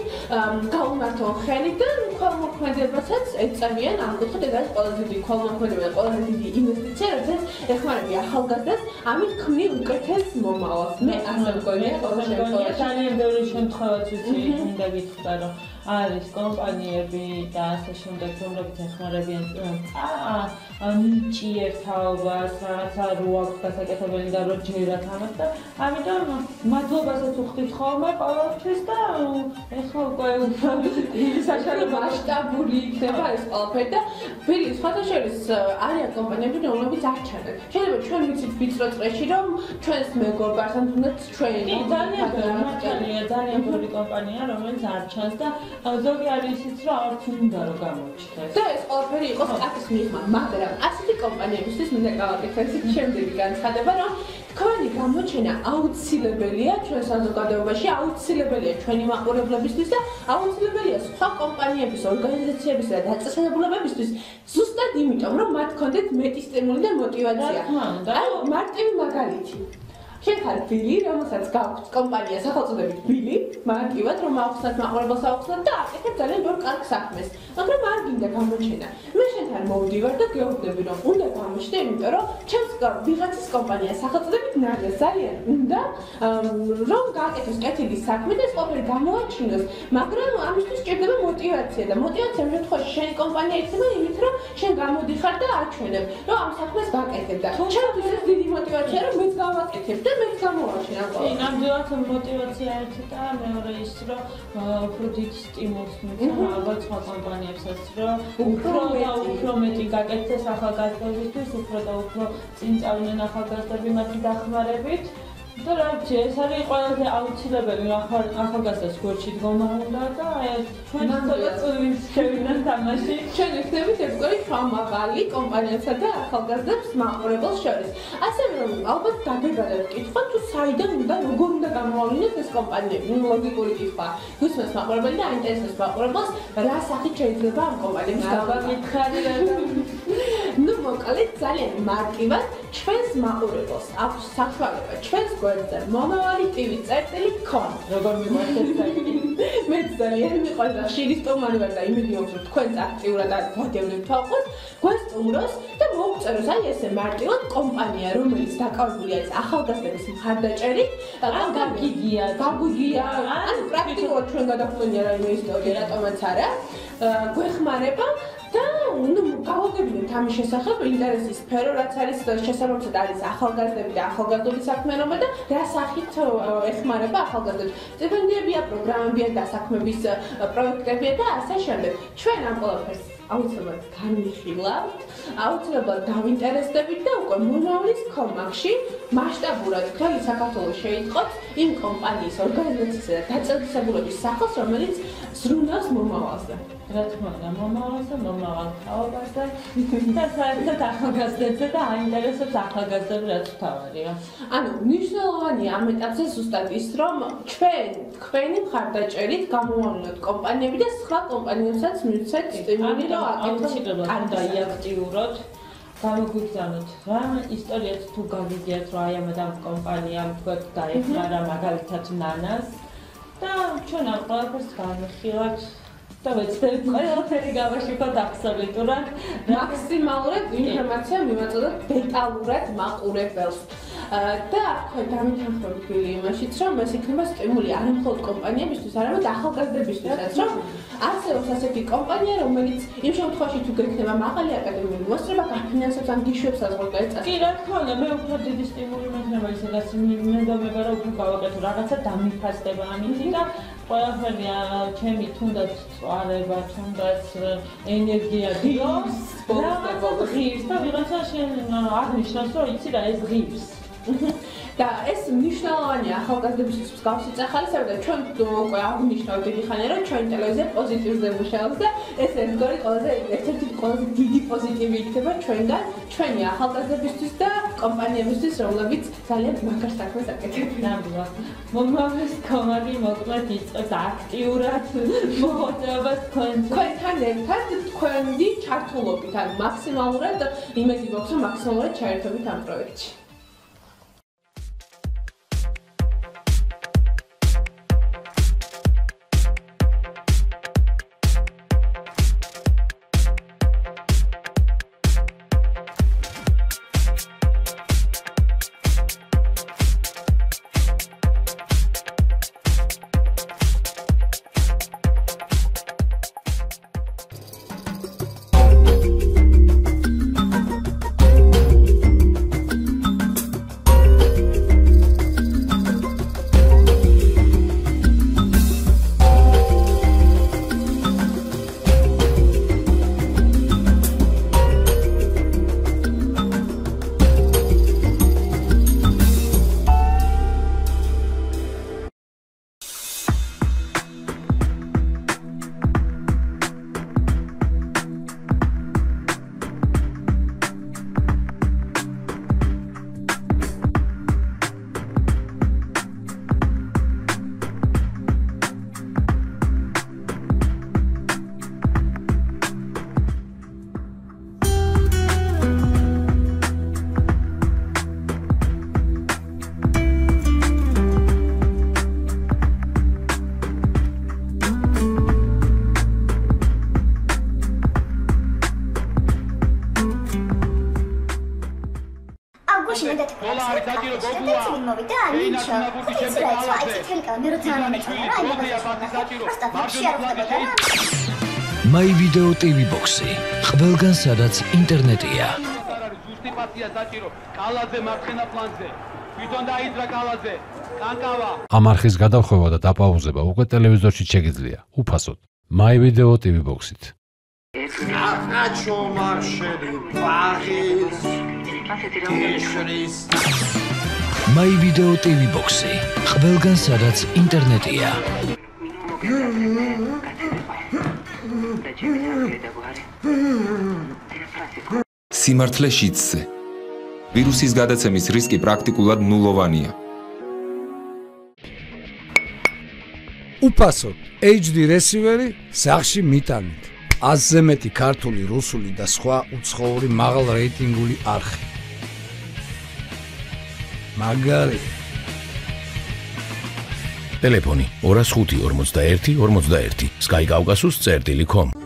გაუმართონ ხელი და ქველმოქმედებასაც ეწევიან ამ კუთხით. ეს არის ყველაზე დიდი ქველმოქმედება და ყველაზე დიდი ინვესტიცია, როდესაც ეხმარები ახალგაზრდას, ამით ქმნიან უკეთეს მომავალს. მე ასე მგონია ყოველ შემთხვევაში. ძალიან ბევრი შემთხვევაც ვიცი, მინდა გითხრა, რომ არის კომპანიები და ასე შემდეგ, რომლებიც ეხმარებიან ნიჭი ერთაობას, რაღაცა რო აქვს გასაკეთებელი და რო ჯერათ ამას და ამიტომ მადლობასაც უხდით ხოლმე ყოველთვის და ეხლა უკვე საშუალო მასშტაბური იქნება ეს ყველაფერი და ვილი სხვათა შორის არიან კომპანიები, რომლებიც არ ჩანდნენ. შეიძლება ჩვენ ვიცით ვიწრო წრეში, რომ ჩვენს მეგობართან თუნდაც ჩვენი ძალიან ბევრი კომპანია, რომელიც არ ჩანს და ზოგი არის ისიც, რომ არც უნდა რომ გამოჩნდეს. და ეს ყველაფერი იყოს კაცის მიღმა, მაგრამ ასეთი კომპანიებისთვის მინდა გავაკეთო ისეთი შემდეგი განცხადება, რომ თქვენი გამოჩენა აუცილებელია ჩვენ საზოგადოებაში, აუცილებელია ჩვენი მაყურებლებისთვის და აუცილებელია სხვა კომპანიების, ორგანიზაციების და დაწესებულებებისთვის, ზუსტად იმიტომ, რომ მათ ჰქონდეთ მეტი სტიმული და мотиваცია. აი, მარტივი მაგალითი. შენ ხარ ბილი, რომელსაც გაქვს კომპანია სახელწოდებით ბილი, მარტივად რომ აუხსნათ მაყურებელს აუხსნათ და აკეთებ ძალიან ბევრ კარგ საქმეს. მაგრამ არ გინდა გამოჩენა. მე შენთან მოვდივარ და გეუბნები რომ უნდა გამოჩნდე, იმიტომ რომ ჩემს ვიღაცის კომპანია სახელწოდებით ნადა ძალიან უნდა რომ გააკეთოს კეთილი საქმე და ეს ყველაფერი გამოაჩინოს, მაგრამ ამისთვის სჭირდება мотиваცია და мотиваცია შემთხვევაში შენი კომპანია იქნება იმით რომ შენ გამოდიხარ და აჩვენებ რომ ამ საქმეს გაკეთებ და ჩემთვის ეს დიდი мотиваცია რომ მეც გავაკეთებ და მეც გამოვაჩინე ამ ყველაფერს. ნამდვილად мотиваცია ერთი და მეორე ის რომ უფრო დიდ სტიმულს მისცემ ალბათ სხვა კომპანიებსაც რომ უფრო მეტი გაკეთდეს ახალგაზრდებისთვის, უფრო და უფრო წინ წავიდნენ ახალგაზრდები მათი დახმარებით. და რა ვიცი, ეს არის ყველაზე აუცილებელი ახალგაზრდას გვერდში დგომა უნდა და ჩვენ ცოტა წვიმს შევინან თამაში. ჩვენ ვიქნებით ერთგვარი ხმამაღალი კომპანიასა და ახალგაზრდებს მაყურებელს შორის. ასევე რომ ალბათ დაგეგმეთ კითხვა, თუ საიდან უნდა როგორ უნდა გამოავლინოთ ეს კომპანიები. ლოგიკური კითხვა. გვისმენს მაყურებელი და აინტერესებს მაყურებელს, რა სახით შეიძლება ამ კომპანიებს გავაკითხარი და ნუ მოკლედ ძალიან მარტივად ჩვენს მაყურებელს აქვს საშუალება ჩვენს გვერდზე momavali.tv.com როგორ მიყვარს საიტი. მე ძალიან მიყვარს და ხშირი სტუმარი ვარ და იმედი მაქვს რომ თქვენც აქტიურად გაგდევნებთ თვალყოს გვესტუმროს და მოგწეროს აი ესე მარტივად კომპანია რომელიც დაკავებული არის ახალგაზრდების მხარდაჭერით გაგიგია ანუ პრაქტიკულად ჩვენ გადაგვწონია რაიმე ისტორია რატომაც არა გვეხმარება და ნუ გავაგებინებთ ამის შესახებ ინტერესის სფერო რაც არის შესაბამისად არის ახალგაზრდები და ახალგაზრდობის საქმიანობა და რა სახით ეხმარება ახალგაზრდებს. სტიპენდიებია, პროგრამებია, დასაქმების პროექტებია და ასე შემდეგ. ჩვენ ამ ყველაფერს აუცილებლად განვიხილავთ, აუცილებლად დავინტერესდებით და უკვე მომავლის კომაგში მასშტაბურად მთელი საქართველოს შეიტყოთ იმ კომპანიის, ორგანიზაციისა და დაწესებულების სახელს, რომელიც ზრუნავს მომავალზე. რა თქმა უნდა, მომავალზე, მომავალ თაობას და საერთოდ ახალგაზრდებზე და აინტერესებს ახალგაზრდები რაც თავარია. ანუ მნიშვნელოვანია ამ ეტაპზე ზუსტად ის, რომ ჩვენ თქვენი მხარდაჭერით გამოვავლინოთ კომპანიები და სხვა კომპანიებსაც მივცეთ სტიმული რომ აკეთოთ აქტიურად გამოგვიგზავნოთ რა ისტორიაც თუ გავიგიათ რომ აი ამ კომპანიამ თქვათ დაეხმარა მაგალითად ნანას და ჩვენ ამ ყველაფერს განვიხილავთ და ვეცდებით ყველაფერი გავაშიფოთ აბსოლუტურად მაქსიმალურად ინფორმაცია მივაწოდოთ დეტალურად მაყურებელს. და თქვენ დამითანხმებით იმაშიც, რომ ეს იქნება სტიმული არა მხოლოდ კომპანიებისთვის, არამედ ახალგაზრდებისთვისაც, რომ არსებობს ასეთი კომპანია, რომელიც იმ შემთხვევაში თუ გექნება მაღალი აკადემიური მოსწრება, გაფინანსებს ან გიშვებს საზღვარგარეთ წასვლას. კი, რა თქმა უნდა, მე უფრო დიდი სტიმული მექნება, ისედაც მეგონება რომ უფრო გავაკეთო რაღაცა დამიფასდება ამით და ყველაფერი ჩემი თუნდაც წვარება, თუნდაც ენერგია დიოს, ღირს და ვიღაცა შენ აღნიშნავს, რომ იცი რა ეს ღირს. და ეს მნიშვნელოვანია ახალგაზრდებისთვის მსგავსი წახალისა და ჩვენ უკვე აღნიშნავთ დიდი ხანია რომ ჩვენ ტელევიზია პოზიტივზე მუშაობს და ეს ერთგვარი ერთ-ერთი ყველაზე დიდი პოზიტივი იქნება ჩვენგან ჩვენი ახალგაზრდებისთვის და კომპანიებისთვის რომლებიც ძალიან მაგარ საქმეს აკეთებენ. ნამდვილად. მომავლის კომანდი მოკლედ იწყებს აქტიურად მოღვაწეობას თქვენთან ერთად თქვენი ჩართულობით ან მაქსიმალურად იმედი გვაქვს რომ მაქსიმალურად ჩაერთვებით ამ პროექტში. My Video TV Box-ი. ყველგან სადაც ინტერნეტია. ამ არხის გადახვევა და დაპაუზება უკვე ტელევიზორში შეგიძლია. უფასოდ. My Video TV Box-ით. My Video TV Box-ი. ყველგან სადაც ინტერნეტია. სიმართლე შიდსზე. ვირუსის გადაცემის რისკი პრაქტიკულად ნულოვანია. უფასოდ HD რესივერი სახში მიტანით. 100-ზე მეტი ქართული, რუსული და სხვა უცხოური მაღალ რეიტინგული არხი. მაგარი. ტელეფონი 205 41 41 Sky Caucasus.com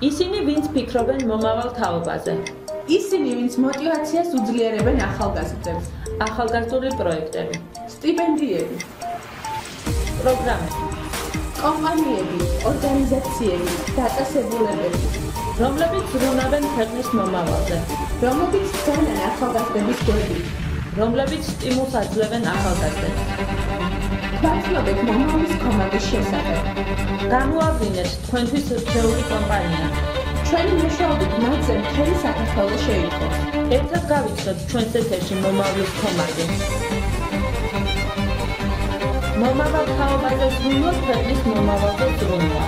ისინი, ვინც ფიქრობენ მომავალ თაობაზე. ისინი, ვინც мотивაციას უძლიერებენ ახალგაზრდებს. ახალგაზრდული პროექტები, სტიპენდიები, პროგრამები, კომპანიები, ორგანიზაციები, დაწესებულებები, რომლებიც ზრუნავენ ქვეყნის მომავალზე, რომლებიც ძანენ ახალგაზრდების გვერდით. რომლებიც სტიმულს აძლევენ ახალგაზრდებს. ვაცნობთ მომავლის კომანდის შესახებ. გამოავლინეთ თქვენთვის რჩეული კომპანია. ჩვენი მეშვეობით მათზე მთელი საქართველო შეიტყოს. ერთად გავიცნოთ ჩვენს ეთერში მომავლის კომანდი. მომავალ თაობაზე ზრუნვა ქვეყნის მომავალზე ზრუნვა.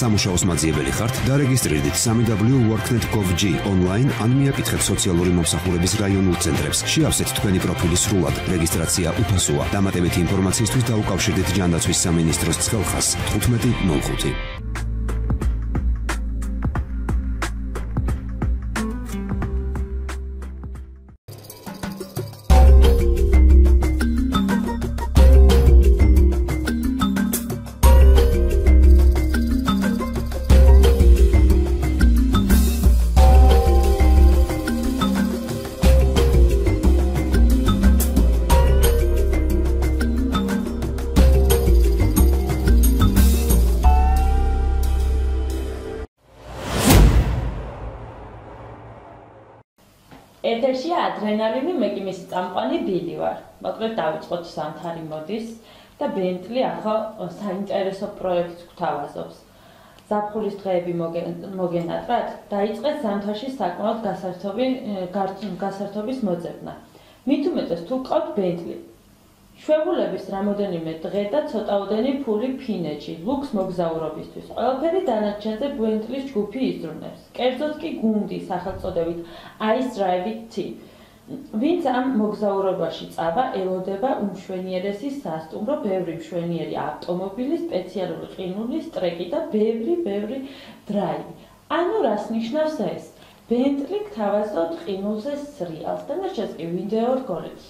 სამუშაოს მაძიებელი ხართ, დარეგისტრირდით www.worknet.gov.g ონლაინ ან მიაკითხეთ სოციალური მომსახურების რაიონულ ცენტრებს. შეავსეთ თქვენი პროფილი სრულად. რეგისტრაცია უფასოა. დამატებითი ინფორმაციისთვის დაუკავშირდით ჯანდაცვის სამინისტროს ცხელხას 1505. ეთერშია ადრენალინი, მე კი მისი წამყვანი ბილი ვარ. მოკლედ დავიწყოთ სამთარი მოდის და ბენტლი ახალ საინტერესო პროექტს გვთავაზობს. ზაფხულის დღეები მოგენატრათ, დაიწყეს ზამთარში საკმაოდ გასართობის მოძებნა. მით უმეტეს თუ გყავთ ბენტლი. შვებულების რამოდენიმე დღე და ცოტაოდენი ფული ფინეთში, ლუქს მოგზაურობისთვის. ყველაფერი დანარჩენზე ბენტლის ჯგუფი იზრუნებს. კერძოდ კი გუნდი სახელწოდებით Ice Drive Team. ვინც ამ მოგზაურობაში წავა, ელოდება უმშვენიერესი სასტუმრო, ბევრი მშვენიერი ავტომობილი, სპეციალური ყინულის ტრეკი და ბევრი დრაივი. ანუ რას ნიშნავს ეს? ბენტლი გთავაზობთ ყინულზე სრიალს და ნაჩვენს კი ვიდეო რგოლებს.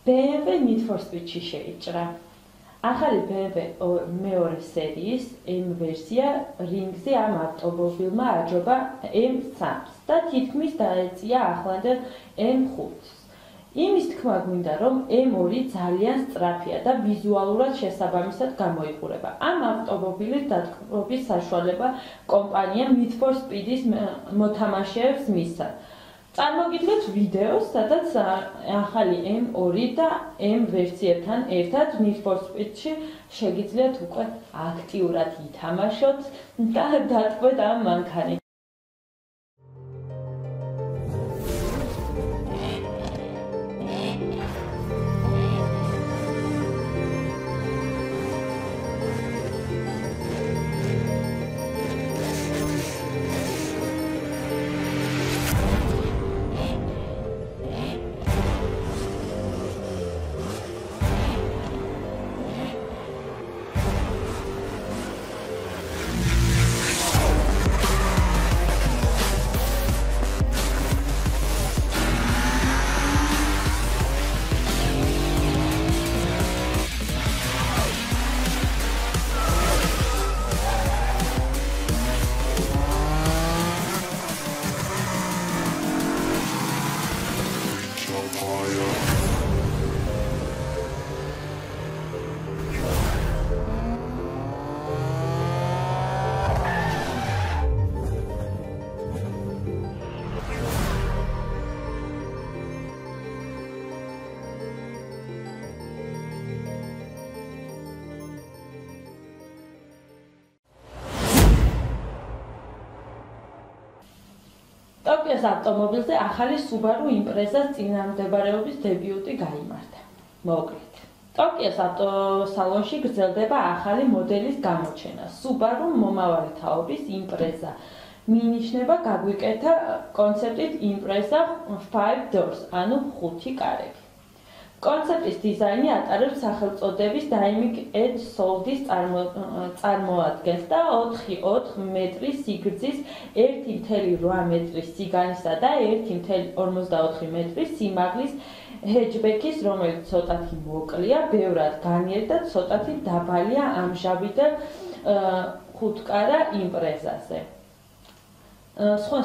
BMW Need for Speed-ში შეიჭრა. ახალი BMW მეორე სერიის M ვერსია რინგზე ამ ავტომობილმა აჯობა M3-ს და თითქმის დაეწია ახლანდელ M5-ს. იმის თქმა გვინდა, რომ M2 ძალიან სწრაფია და ვიზუალურად შესაბამისად გამოიყურება. ამ ავტომობილის დათქმობის საშუალება კომპანიამ Need for Speed-ის მოთამაშეებს მისცა. წარმოგიდგენთ ვიდეოს, სადაც ახალი M2 და M ვერსიებთან ერთად Need for Speed-ში შეგიძლიათ უკვე აქტიურად ითამაშოთ და დათქვეთ ამ მანქანით. ტოკიოს ავტომობილზე ახალი Subaru Impreza-ს წინამდებარეობის დებიუტი გაიმართა. მოკლედ. ტოკიოს ავტოსალონში გრძელდება ახალი მოდელის გამოჩენა. Subaru მომავალი თაობის Impreza. მინიშნება გაგვიკეთა კონცეპტით Impreza 5 doors, ანუ 5 კარები. კონცეპტის დიზაინი ატარებს სახელწოდების Dynamic Edge Sold-ის წარმოადგენს და 4 მეტრის სიგრძის 1.8 მეტრის სიგანისა და 1.44 მეტრის სიმაღლის ჰეჯბექის, რომელიც ცოტათი მოკლეა, ბევრად განიერი და ცოტათი დაბალია ამჟამინდელ 5-კარა Impreza-ზე.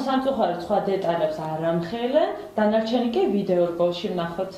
სამწუხაროდ სხვა დეტალებს არ ამხელენ, დანარჩენი კი ვიდეო რგოლში ვნახოთ.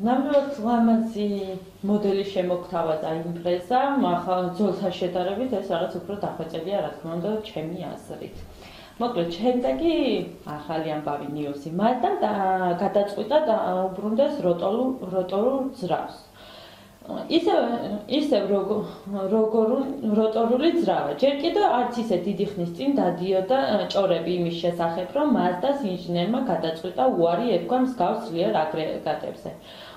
ნამდვილად ლამაზი მოდელი შემოგთავაზა Impreza, ახლა ძოლთან შედარებით ეს რაღაც უფრო დახვეწებია, რა თქმა უნდა, ჩემი აზრით. მოკლედ შემდეგ კი ახალი ამბავი ნიუსი Mazda-მ გადაწყვიტა დაუბრუნდეს როტორულ ძრავს. ისევ როტორული ძრავა. ჯერ კიდევ არც ისე დიდი ხნის წინ დადიოდა ჭორები იმის შესახებ, რომ Mazda-ს ინჟინერმა გადაწყვიტა უარი ერქვა მსგავს ძლიერ აგრეგატებზე.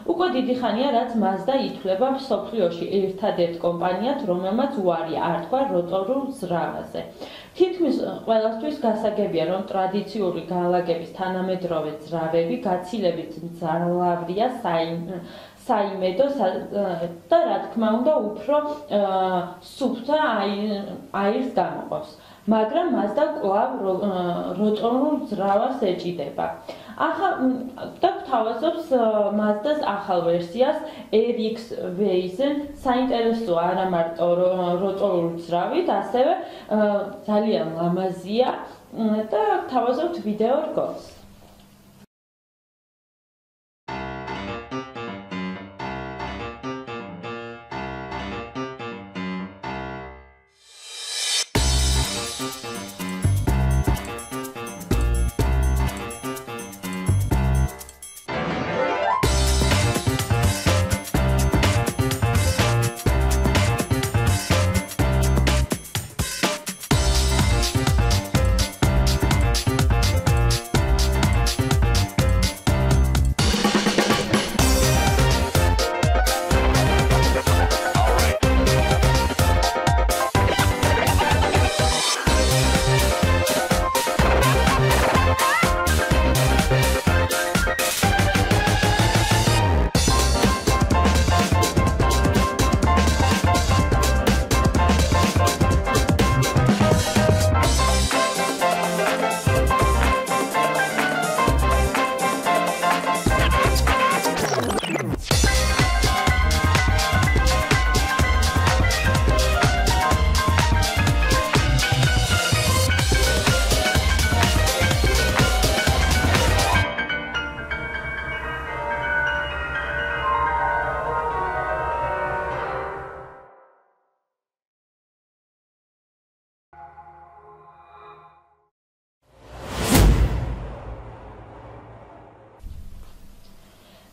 უკვე დიდი ხანია, რაც Mazda ითვლება მსოფლიოში ერთადერთ კომპანიად, რომელმაც უარი ართვა როტორულ ძრავაზე. თითქმის ყველასთვის გასაგებია, რომ ტრადიციული განლაგების თანამედროვე ძრავები გაცილებით მძლავრია საიმედო და რა თქმა უნდა უფრო სუფთა აირს გამოყოფს, მაგრამ Mazda კვლავ როტორულ ძრავას ეჭიდება. და გვთავაზობს Mazda-ს ახალ ვერსიას RX Vision. საინტერესოა არა მარტო როტორული ძრავით, ასევე ძალიან ლამაზია და გვთავაზობთ ვიდეო რგოლს.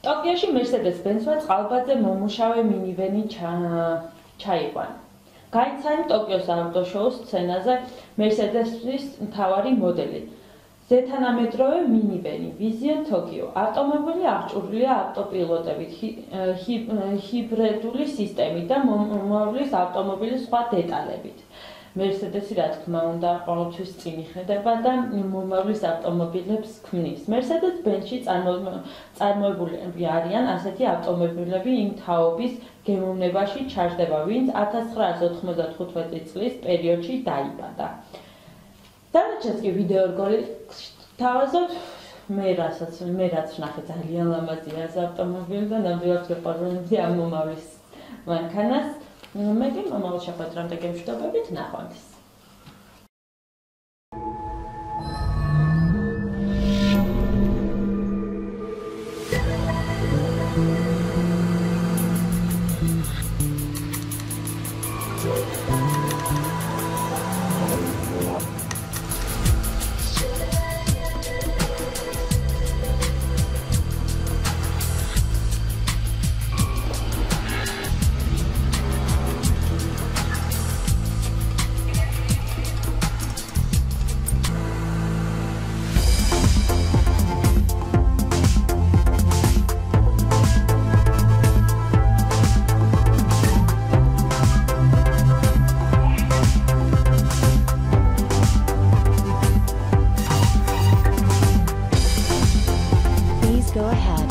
ტოკიოში Mercedes-Benz-მა წყალბადზე მომუშავე მინივენი ჩაიყვანა. გაიცანა ტოკიოს ავტოშოუს სცენაზე Mercedes-ის მთავარი მოდელი. ზეთანამედროვე მინივენი Vision Tokyo. ავტომობილი აღჭურვილია ავტოპილოტებით, ჰიბრიდული სისტემით და მომავლის ავტომობილის სხვა დეტალებით. Mercedes-ი რა თქმა უნდა ყოველთვის წინ იხედება და მომავლის ავტომობილებს ქმნის. Mercedes-Benz-ში წარმოებულები არიან ასეთი ავტომობილები იმ თაობის გემოვნებაში ჩაждდება, ვინც 1995 წლის პერიოდში დაიბადა. დანარჩენს კი ვიდეო რგოლი თავაზობ მე რაც ვნახე ძალიან ლამაზია ეს ავტომობილი და ნამდვილად ვეყვარდი ამ მომავლის მანქანას. მე კი მომავალ შეხვედრამდე გემშვიდობებით ნახვამდის. Go ahead.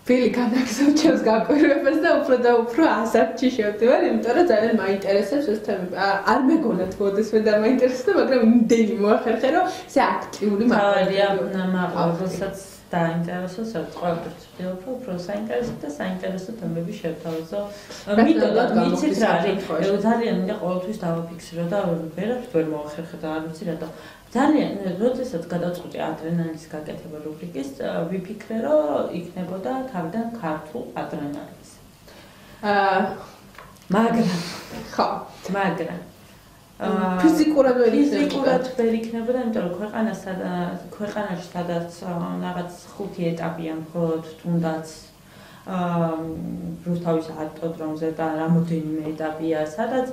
ვილი განაგზავნა ჩემს გაკვირვებას და უფრო ასარჩი შევდივარ, იმიტომ რომ ძალიან მაინტერესებს ეს თემები. არ მეგონა თუ ოდესმე დამაინტერესდა, მაგრამ იმდენი მოახერხე, რომ ესე აქტიური მაღალია, როდესაც დაინტერესოს, ყველაფერს ვთქვი, უფრო საინტერესო და საინტერესო თემები შევთავაზო. მითოდად მიცით რა არის, ძალიან მინდა ყოველთვის დავაფიქსირო და ვერაფერს ვერ მოახერხე და არ ვიცი რატო. ძალიან, როდესაც გადავწყვიტე ადრენალინის გაკეთება რუბრიკის, ვიფიქრე, რომ იქნებოდა თავიდან ქართულ ადრენალინს. მაგრამ ფიზიკურად ვერ იქნებოდა, იმიტომ რომ ქვეყანაში სადაც რაღაც 5 ეტაპია მხოლოდ თუნდაც რუსთავის ავტოდრომზე და რამოდენიმე ეტაპია, სადაც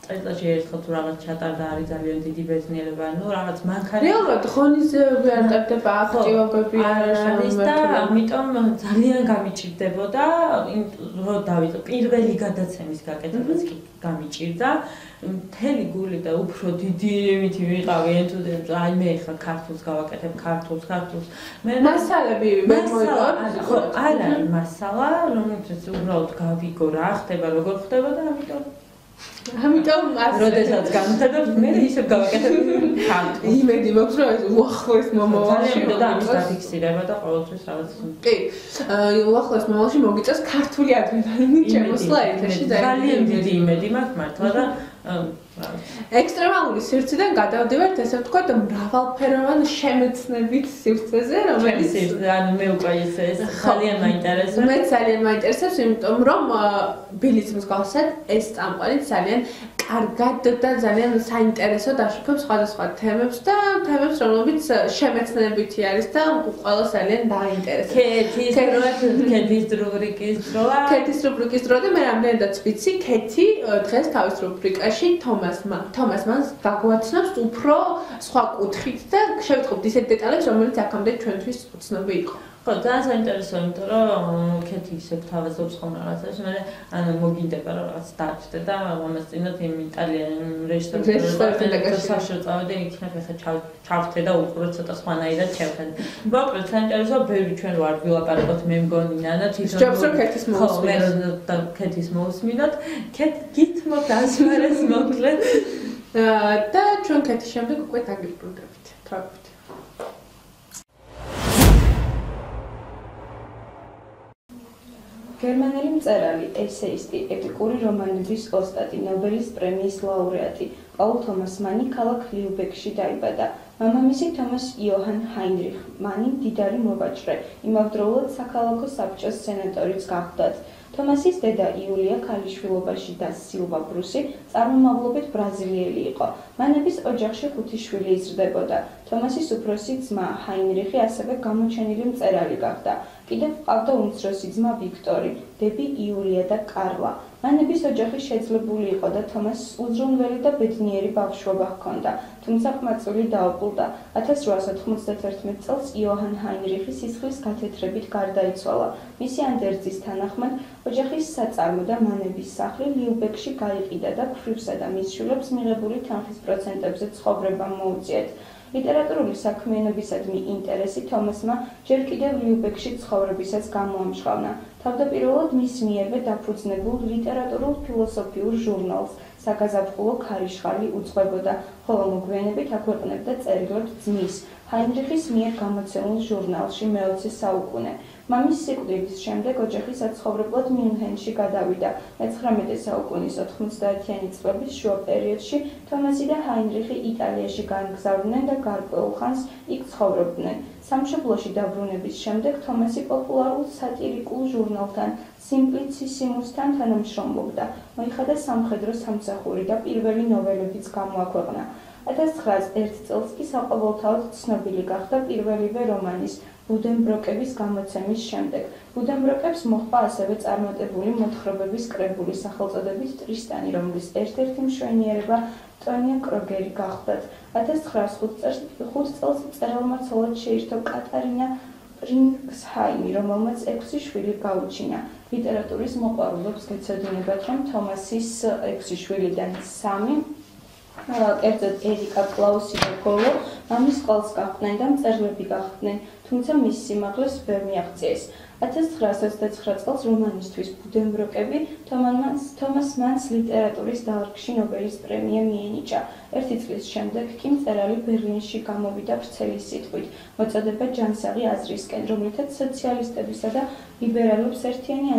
წელიწადში ერთხელ თუ რაღაც ჩატარდა არის ძალიან დიდი ბედნიერება, ну რაღაც მანქანა. რეალურად ღონისძიებები არ ტარდება, აქტივობები არ არის და ამიტომ ძალიან გამიჭირდებოდა, რომ დავიწყო პირველი გადაცემის გაკეთებაც კი გამიჭირდა. მთელი გული და უფრო დიდი იმითი ვიყავი ენთუზიაზმი, აი მე ხა ქართულს გავაკეთებ, ქართულს. მე მასალები ვერ მოიყავ. ხო, არა მასალა, რომელსაც უბრალოდ გავიგო რა ხდება, როგორ ხდება და ამიტომ როდესაც განვითარებ მე ისევ გავაკეთებ ქართულს. იმედი მაქვს რომ ეს უახლოეს მომავალში და ამის დაფიქსირება და ყოველთვის რაღაც. კი, უახლოეს მომავალში მოგიწევს ქართული ადრენალინი ჩემოსლა ეთერში და ძალიან დიდი იმედი მაქვს მართლა და ექსტრემალური სივრციდან გადავდივართ ესე ვთქვათ მრავალფეროვან შემეცნებით სივრცეზე, რომელიც ანუ მე უკვე ეს ძალიან მაინტერესებს. მე ძალიან მაინტერესებს, იმიტომ რომ ბილის მსგავსად ეს წამყვანი ძალიან კარგად და ძალიან საინტერესოდ აშუქებს სხვადასხვა თემებს და თემებს, რომლებიც შემეცნებითი არის და ყველას ძალიან დაინტერესებს. ქეთის რუბრიკის დროა. ქეთის რუბრიკის დრო და მე რამდენადაც ვიცი, ქეთი დღეს თავის რუბრიკაში თომასმა გაგვაცნობს უფრო სხვა კუთხით და შევიტყობთ ისეთ დეტალებს, რომელიც აქამდე ჩვენთვის უცნობი იყო. ხო, ძალიან საინტერესოა, იმიტომ რომ ქეთი ისე თავაზობს ხომ რაღაცას, მე ანუ მოგინდება რომ რაღაც დაჭდე და ამას წინათ იმ იტალიან რეჟისორთან საშო წავედი, იქნებ ახლა ჩავხდე და უყურე ცოტა სხვანაირად ჩავხდე. მოკლედ საინტერესოა, ბევრი ჩვენ ვარ ვილაპარაკოთ მე მგონი ნანა თვითონ. ჯობს რომ ქეთის მოусმინოთ. ხო, მე ქეთის მოусმინოთ. გითმოთ ასმარეს მოკლედ. და ჩვენ ქეთის შემდეგ უკვე დაგიბრუნდებით. თავით. გერმანელი მწერალი, ესეისტი, ეპიკური რომანების ოსტატი, ნობელის პრემიის ლაურეატი პაულ თომას მანი ქალაქ ლიუბეკში დაიბადა. მამამისი თომას იოჰან ჰაინრიხ მანი მდიდარი მოვაჭრე, იმავდროულად საქალაქო საბჭოს სენატორიც გახლდათ. თომასის დედა იულია ქალიშვილობაში და სილვა ბრუსი წარმომავლობით ბრაზილიელი იყო. მანების ოჯახში 5 შვილი იზრდებოდა. თომასის უფროსი ძმა ჰაინრიხი ასევე გამოჩენილი მწერალი გახდა. კიდევ ჰყავდა უმცროსი ძმა ვიქტორი, დები იულია და კარლა. მანების ოჯახი შეძლებული იყო და თომასს უზრუნველი და ბედნიერი ბავშვობა ჰქონდა, თუმცა ყმაწვილი დაუყულდა. 1891 წელს იოჰან ჰაინრიხი სისხლის გათეთრებით გარდაიცვალა. მისი ანდერძის თანახმად ოჯახის საწარმო და მანების სახლი ლიუბეკში გაიყიდა და ქვრივსა და მის შვილებს მიღებული თანხის პროცენტებზე ცხოვრება მოუწიეთ. ლიტერატურული საქმიანობისადმი ინტერესი თომასმა ჯერ კიდევ ლიუბეკში ცხოვრებისას გამოამჟღავნა. თავდაპირველად მის მიერვე დაფუძნებულ ლიტერატურულ ფილოსოფიურ ჟურნალს საგაზაფხულო ქარიშხალი უძღვებოდა, ხოლო მოგვიანებით აქვეყნებდა წერილებს ძმის, ჰაინრიხის მიერ გამოცემულ ჟურნალში მე-20 საუკუნე. მამის სიკვდილის შემდეგ ოჯახი საცხოვრებლად მიუნჰენში გადავიდა. მე-19 საუკუნის 90-იანი წლების შუა პერიოდში თომასი და ჰაინრიხი იტალიაში გაემგზავრნენ და გარკვეულ ხანს იქ ცხოვრობდნენ. სამშობლოში დაბრუნების შემდეგ თომასი პოპულარულ სატირიკულ ჟურნალთან სიმპლიცისიმუსთან თანამშრომლობდა. მოიხადა სამხედრო სამსახური და პირველი ნოველებიც გამოაქვეყნა. 1901 წელს კი საყოველთაოდ ცნობილი გახდა პირველივე რომანის ბუდენბროკების გამოცემის შემდეგ. ბუდენბროკებს მოჰყვა ასევე წარმატებული მოთხრობების კრებული სახელწოდებით ტრისტანი, რომლის ერთ-ერთი მშვენიერება ტონია კროგერი გახლდათ. 1905 წელს მწერალმა ცოლად შეირთო კატარინა პრინგსჰაიმი, რომელმაც 6 შვილი გაუჩინა. ლიტერატურის მოყვარულებს გეცოდინებათ, რომ თომასის 6 შვილიდან 3 კერძოდ ერიკა, კლაუსი და გოლო მამის ყელს გახვდნენ და მწერლები გახდნენ, თუმცა მის სიმაღლეს ვერ მიაღწიეს. 1929 წელს რომანისთვის ბუდემბროკები თომას მანს ლიტერატურის დარგში ნობელის პრემია მიენიჭა. ერთი წლის შემდეგ კი მწერალი ბერლინში გამოვიდა ვრცელი სიტყვით, მოწოდება ჯანსაღი აზრისკენ, რომლითაც სოციალისტებისა და ლიბერალებს ერთიანი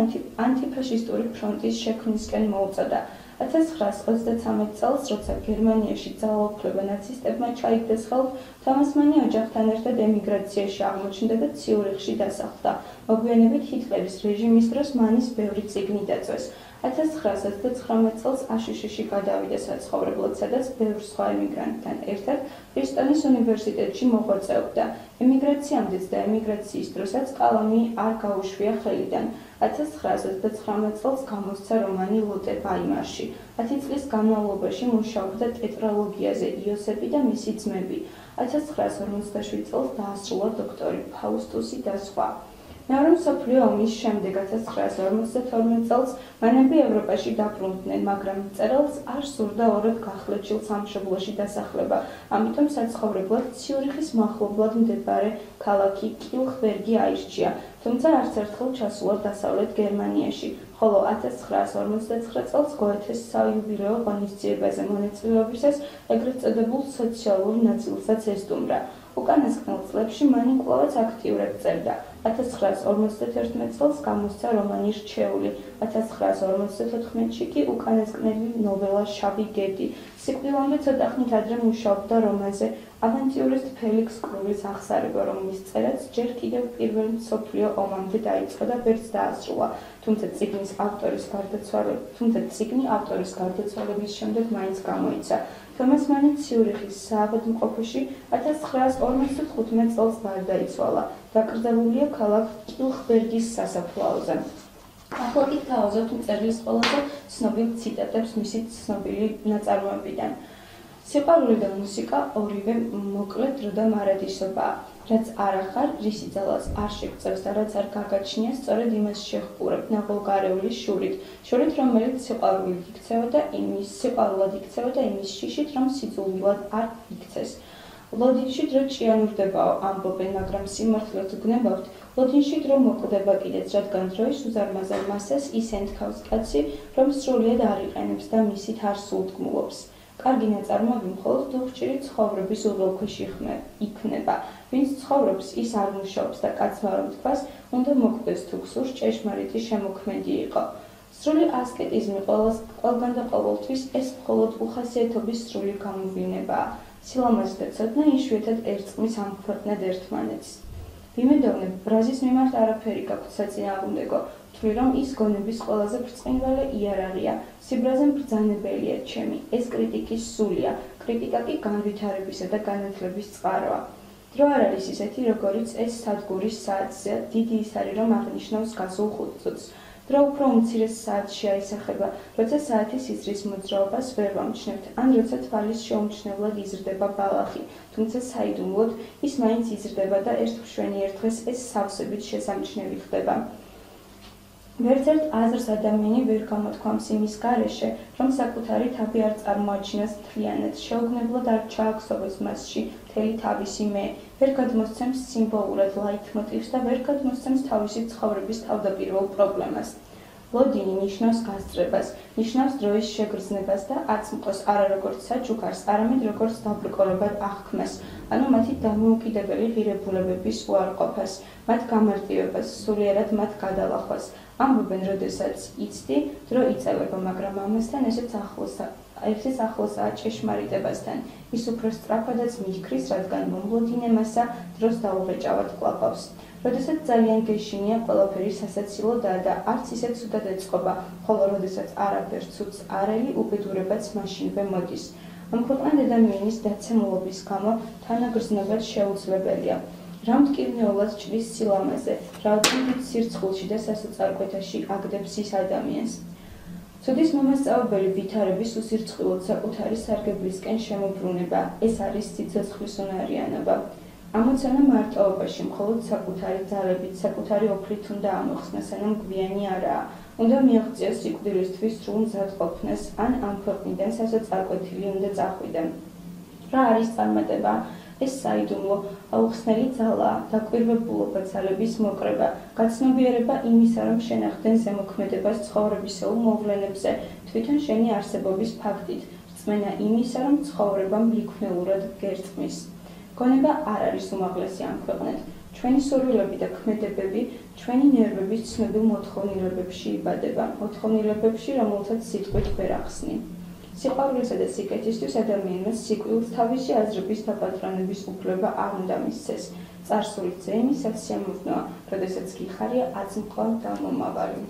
ანტიფაშისტური ფრონტის შექმნისკენ მოუწოდა. 1933 წელს, როცა გერმანიაში ძალაუფლება ნაცისტებმა ჩაიგდეს ხელთ, თომას მანი ოჯახთან ერთად ემიგრაციაში აღმოჩნდა და ციურიხში დასახლდა. მოგვიანებით ჰიტლერის რეჟიმის დროს მანის ბევრი წიგნი დაწვეს. 1939 წელს აშშ-ში გადავიდა საცხოვრებლად, სადაც ბევრ სხვა ემიგრანტთან ერთად პრისტონის უნივერსიტეტში მოღვაწეობდა. ემიგრაციამდეც და ემიგრაციის დროსაც კალამი არ გაუშვია ხელიდან. 1939 წელს გამოსცა რომანი ლოტე ვაიმარში. 10 წლის განმავლობაში მუშაობდა ტეტრალოგიაზე იოსები და მისი ძმები. 1947 წელს დაასრულა დოქტორი ფაუსტუსი და სხვა. მეორე მსოფლიო ომის შემდეგ 1952 წელს მანები ევროპაში დაბრუნდნენ, მაგრამ მწერალს არ სურდა ორად გახლეჩილ სამშობლოში დასახლება, ამიტომ საცხოვრებლად ციურიხის მახლობლად მდებარე ქალაქი კილხბერგი აირჩია, თუმცა არც ერთხელ ჩასულა დასავლეთ გერმანიაში, ხოლო 1959 წელს გოეთეს საიუბილეო ღონისძიებაზე მონაწილეობისას ეგრეთ წოდებულ სოციალურ ნაწილსაც ესტუმრა. უკანასკნელ წლებში მანი კვლავაც აქტიურად წერდა. 1951 წელს გამოსცა რომანი რჩეული, 1954-ში კი უკანასკნელი ნოველა შავი გედი. სიკვდილამდე ცოტა ხნით ადრე მუშაობდა რომანზე ავანტიურისტ ფელიქს კრულის აღსარება, რომლის წერაც ჯერ კიდევ პირველ მსოფლიო ომამდე დაიწყო და ბერც დაასრულა, თუმცა წიგნი ავტორის გარდაცვალების შემდეგ მაინც გამოიცა. თომას მანი ციურიხის საავადმყოფოში 1955 წელს გარდაიცვალა. დაკრძალულია ქალაქ კილხბერგის სასაფლაოზე. ახლა კი თავაზობთ მწერლის ყველაზე ცნობილ ციტატებს მისი ცნობილი ნაწარმოებიდან. სიყვარული და მუსიკა ორივე მოკლე დრო და მარადისობაა. რაც არ ახარ, რისი ძალას არ შეგწევს და რაც არ გაგაჩნია, სწორედ იმას შეხპურებ ნაღოლგარეულის შურით, რომელიც სიყვარულად იქცევა და იმის შიშით, რომ სიძულვილად არ იქცეს. ლოდინში დრო ჭიანურდებაო, ამბობენ, მაგრამ სიმართლედ გნებავთ, ლოდინში დრო მოკვდება კიდეც, რადგან დროის უზარმაზარ მასას ის ენთქავს კაცი, რომ სრულიად არ იყენებს და მისით არ სულთგმულობს. კარგი ნაწარმოები მხოლოდ დუხჭირი ცხოვრების უღელქვეშ იქნება. ვინც ცხოვრობს, ის არ მუშაობს და კაცმა რომ თქვას, უნდა მოკვდეს თუ გსურს ჭეშმარიტი შემოქმედი იყო. სრული ასკეტიზმი ყველგან და ყოველთვის ეს მხოლოდ უხასიათობის სრული გამოვლინებაა. სილამაზე და ცოდნა იშვიათად ერწყმის ამქვეყნად ერთმანეთს. ვიმედოვნებ, ბრაზის მიმართ არაფერი გაქვთ საწინააღმდეგო, ვთვლი, რომ ის გონების ყველაზე ბრწყინვალე იარაღია. სიბრაზე მბრძანებელია ჩემი, ეს კრიტიკის სულია, კრიტიკა კი განვითარებისა და განათლების წყაროა. დრო არ არის ისეთი, როგორიც ეს სადგურის საათზეა, დიდი ის არის, რომ აღნიშნავს გასულ 5 წუთს. დრო უფრო უმცირეს საათში აისახება, როცა საათის იზრის მოძრაობას ვერ ვამჩნევთ, ან როცა თვალის შეუმჩნევლად იზრდება ბალახი, თუმცა საიდუმლოდ ის მაინც იზრდება და ერთ მშვენიერ დღეს ეს სავსებით შესამჩნევი ხდება. ვერცერთ აზრს ადამიანი ვერ გამოთქვამს იმის გარეშე, რომ საკუთარი თავი არ წარმოაჩინოს მთლიანად, შეუგნებლად არ ჩააქსოვოს მასში მთელი თავისი მე, ვერ გადმოსცემს სიმბოლურად ლაითმოტივს და ვერ გადმოსცემს თავისი ცხოვრების თავდაპირველ პრობლემას. ლოდინი ნიშნავს გასწრებას, ნიშნავს დროის შეგრძნებას და აწმყოს არა როგორც საჩუქარს, არამედ როგორც დაბრკოლებად აღქმას, ანუ მათი დამოუკიდებელი ღირებულებების უარყოფას, მათ გამარტივებას, სულიერად მათ გადალახვას. ამბობენ, როდესაც იცდი, დრო იწევება, მაგრამ ამასთან ერთის ახლოსაა ჭეშმარიტებასთან. ის უფრო სწრაფადაც მიიქრის, რადგან მომლოდინემასა დროს დაუღეჭავად კლაპავს. როდესაც ძალიან გეშინია, ყველაფერი სასაცილოდაა და არც ისე ცუდად ეწყობა, ხოლო როდესაც არაფერ ცუდს არელი, უბედურებაც მაშინვე მოდის. ამ ქვეყნად ადამიანის დაცემულობის გამო თანაგრძნობად შეუძლებელია. რა მტკივნეულად ჭრის სილამაზე, რამდენად სირცხულში და სასოწარკვეთაში აგდებს ის ადამიანს. ცუდის მომასწავლებელი ვითარების უსირწყვილოდ საკუთარი სარგებლისკენ შემოbrunება, ეს არის სიცოცხლის უნარიანობა. ამოცანა მარტოობაში, მხოლოდ საკუთარი ძალებით, საკუთარი ოფლით უნდა ამოხსნას, სანამ გვიანი არაა. უნდა მიაღწიოს სიკვდილისთვის სრულ მზადყოფნას, ან ამ ქვეყნიდან სასოწარკვეთილი უნდა წახვიდა. რა არის წარმატება? ეს საიდუმლო, აუხსნელი ძალაა, დაკვირვებულობა, ძალების მოკრება, გაცნობიერება იმისა, რომ შენახდნენ ზემოქმედებას ცხოვრებისეულ მოვლენებზე, თვითონ შენი არსებობის ფაქტით, რწმენა იმისა, რომ ცხოვრება მიქმნელურად გერწყმის. გონება არ არის უმაღლესი ამ ქვეყნად. ჩვენი სურვილები და ქმედებები ჩვენი ნერვების ცნობილ მოთხოვნილებებში იბადება, მოთხოვნილებებში, რომელთაც სიტყვით ვერ ახსნი. სიყვარულისა და სიკეთისთვის ადამიანმა სიკვდილს თავისი აზრების დაპატრონების უფლება არ უნდა მისცეს. წარსული ძეიმისაც შემოვნოა, როდესაც გიხარია აწმყვა და მომავალი.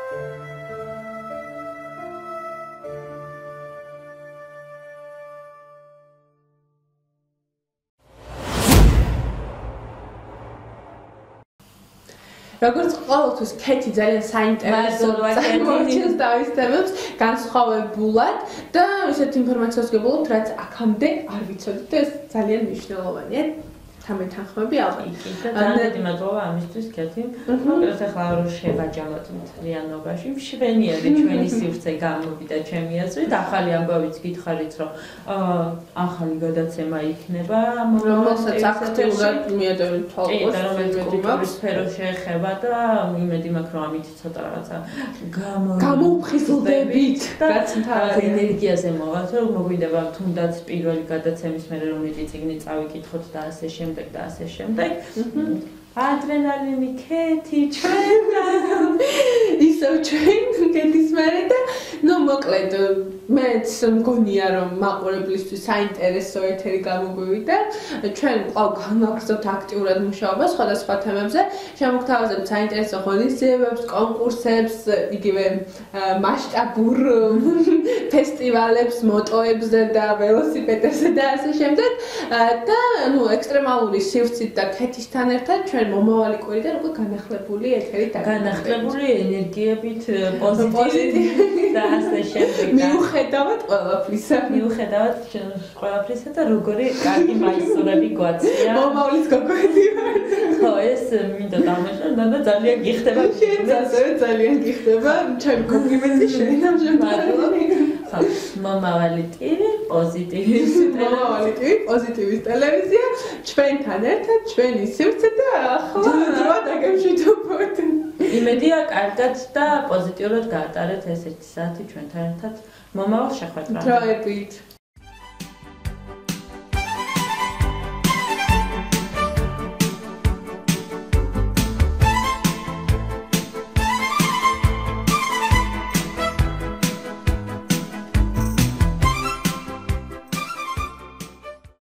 როგორც ყოველთვის ქეთი ძალიან საინტერესო წარმოჩენს თავის თემებს განსხვავებულად და ისეთ ინფორმაციას გებულობთ, რაც აქამდე არ ვიცოდით და ეს ძალიან მნიშვნელოვანია. თამეთანხმები ალბათ. ძალიან მადლობა ამისთვის ქეთი. მოკლედ ახლა რომ შევაჯამოთ მთლიანობაში, მშვენიერი ჩვენი სივრცე გამოვიდა ჩემი აზრით. ახალი ამბავიც გითხარით, რომ ახალი გადაცემა იქნება, რომელსაც აქტიურად მიეწერეთ თვალყურს, რომელიც კულტურის სფეროს შეეხება და იმედი მაქვს, რომ ამით ცოტა რაღაცა გამოვხიზლდებით, რაც თავად ენერგიაზე მოვალთ, რომ მოგვიდება თუნდაც პირველი გადაცემის მერე რომელი წიგნი წავიკითხოთ და ასე შემდეგ. და ასე შემდეგ. ადრენალინი ქეთი ჩვენ ისევ ჩვენ ქეთის მერე და ნუ მოკლედ მეც მგონია რომ მაყურებლისთვის საინტერესო ეთერი გამოგვივიდა. ჩვენ ყავ განვაგრძობთ აქტიურად მუშაობა სხვადასხვა თემებზე. შემოგთავაზებთ საინტერესო ღონისძიებებს, კონკურსებს, იგივე მასშტაბურ ფესტივალებს, მოტოებზე და ველოსიპედებზე და ასე შემდეგ. და ნუ ექსტრემალური სივრცით და ქეთისთან ერთად ჩვენ მომავალი კვირიდან უკვე განახლებული ეთერი განახლებული ენერგიებით პოზიტივით და ასე შემდეგ. მიუხედავად ყველაფრისა და როგორი კარგი მაისურები გვაქვს. მომავლის გოგოები ვარ. ხო, ეს მინდა დამეშვა და ძალიან გიხდება. ასევე ძალიან გიხდება. ჩემი კომპლიმენტი შენ ამჟამად. მომავალი ტივი, პოზიტივის პოზიტივის ტელევიზია, ჩვენთან ერთად, ჩვენი სივრცე და ახლა დროა დაგემშვიდობოთ. იმედია, კარგად და პოზიტიურად გაატარეთ ეს 1 საათი ჩვენთან ერთად. მომავალ შეხვედრამდე. დროებით.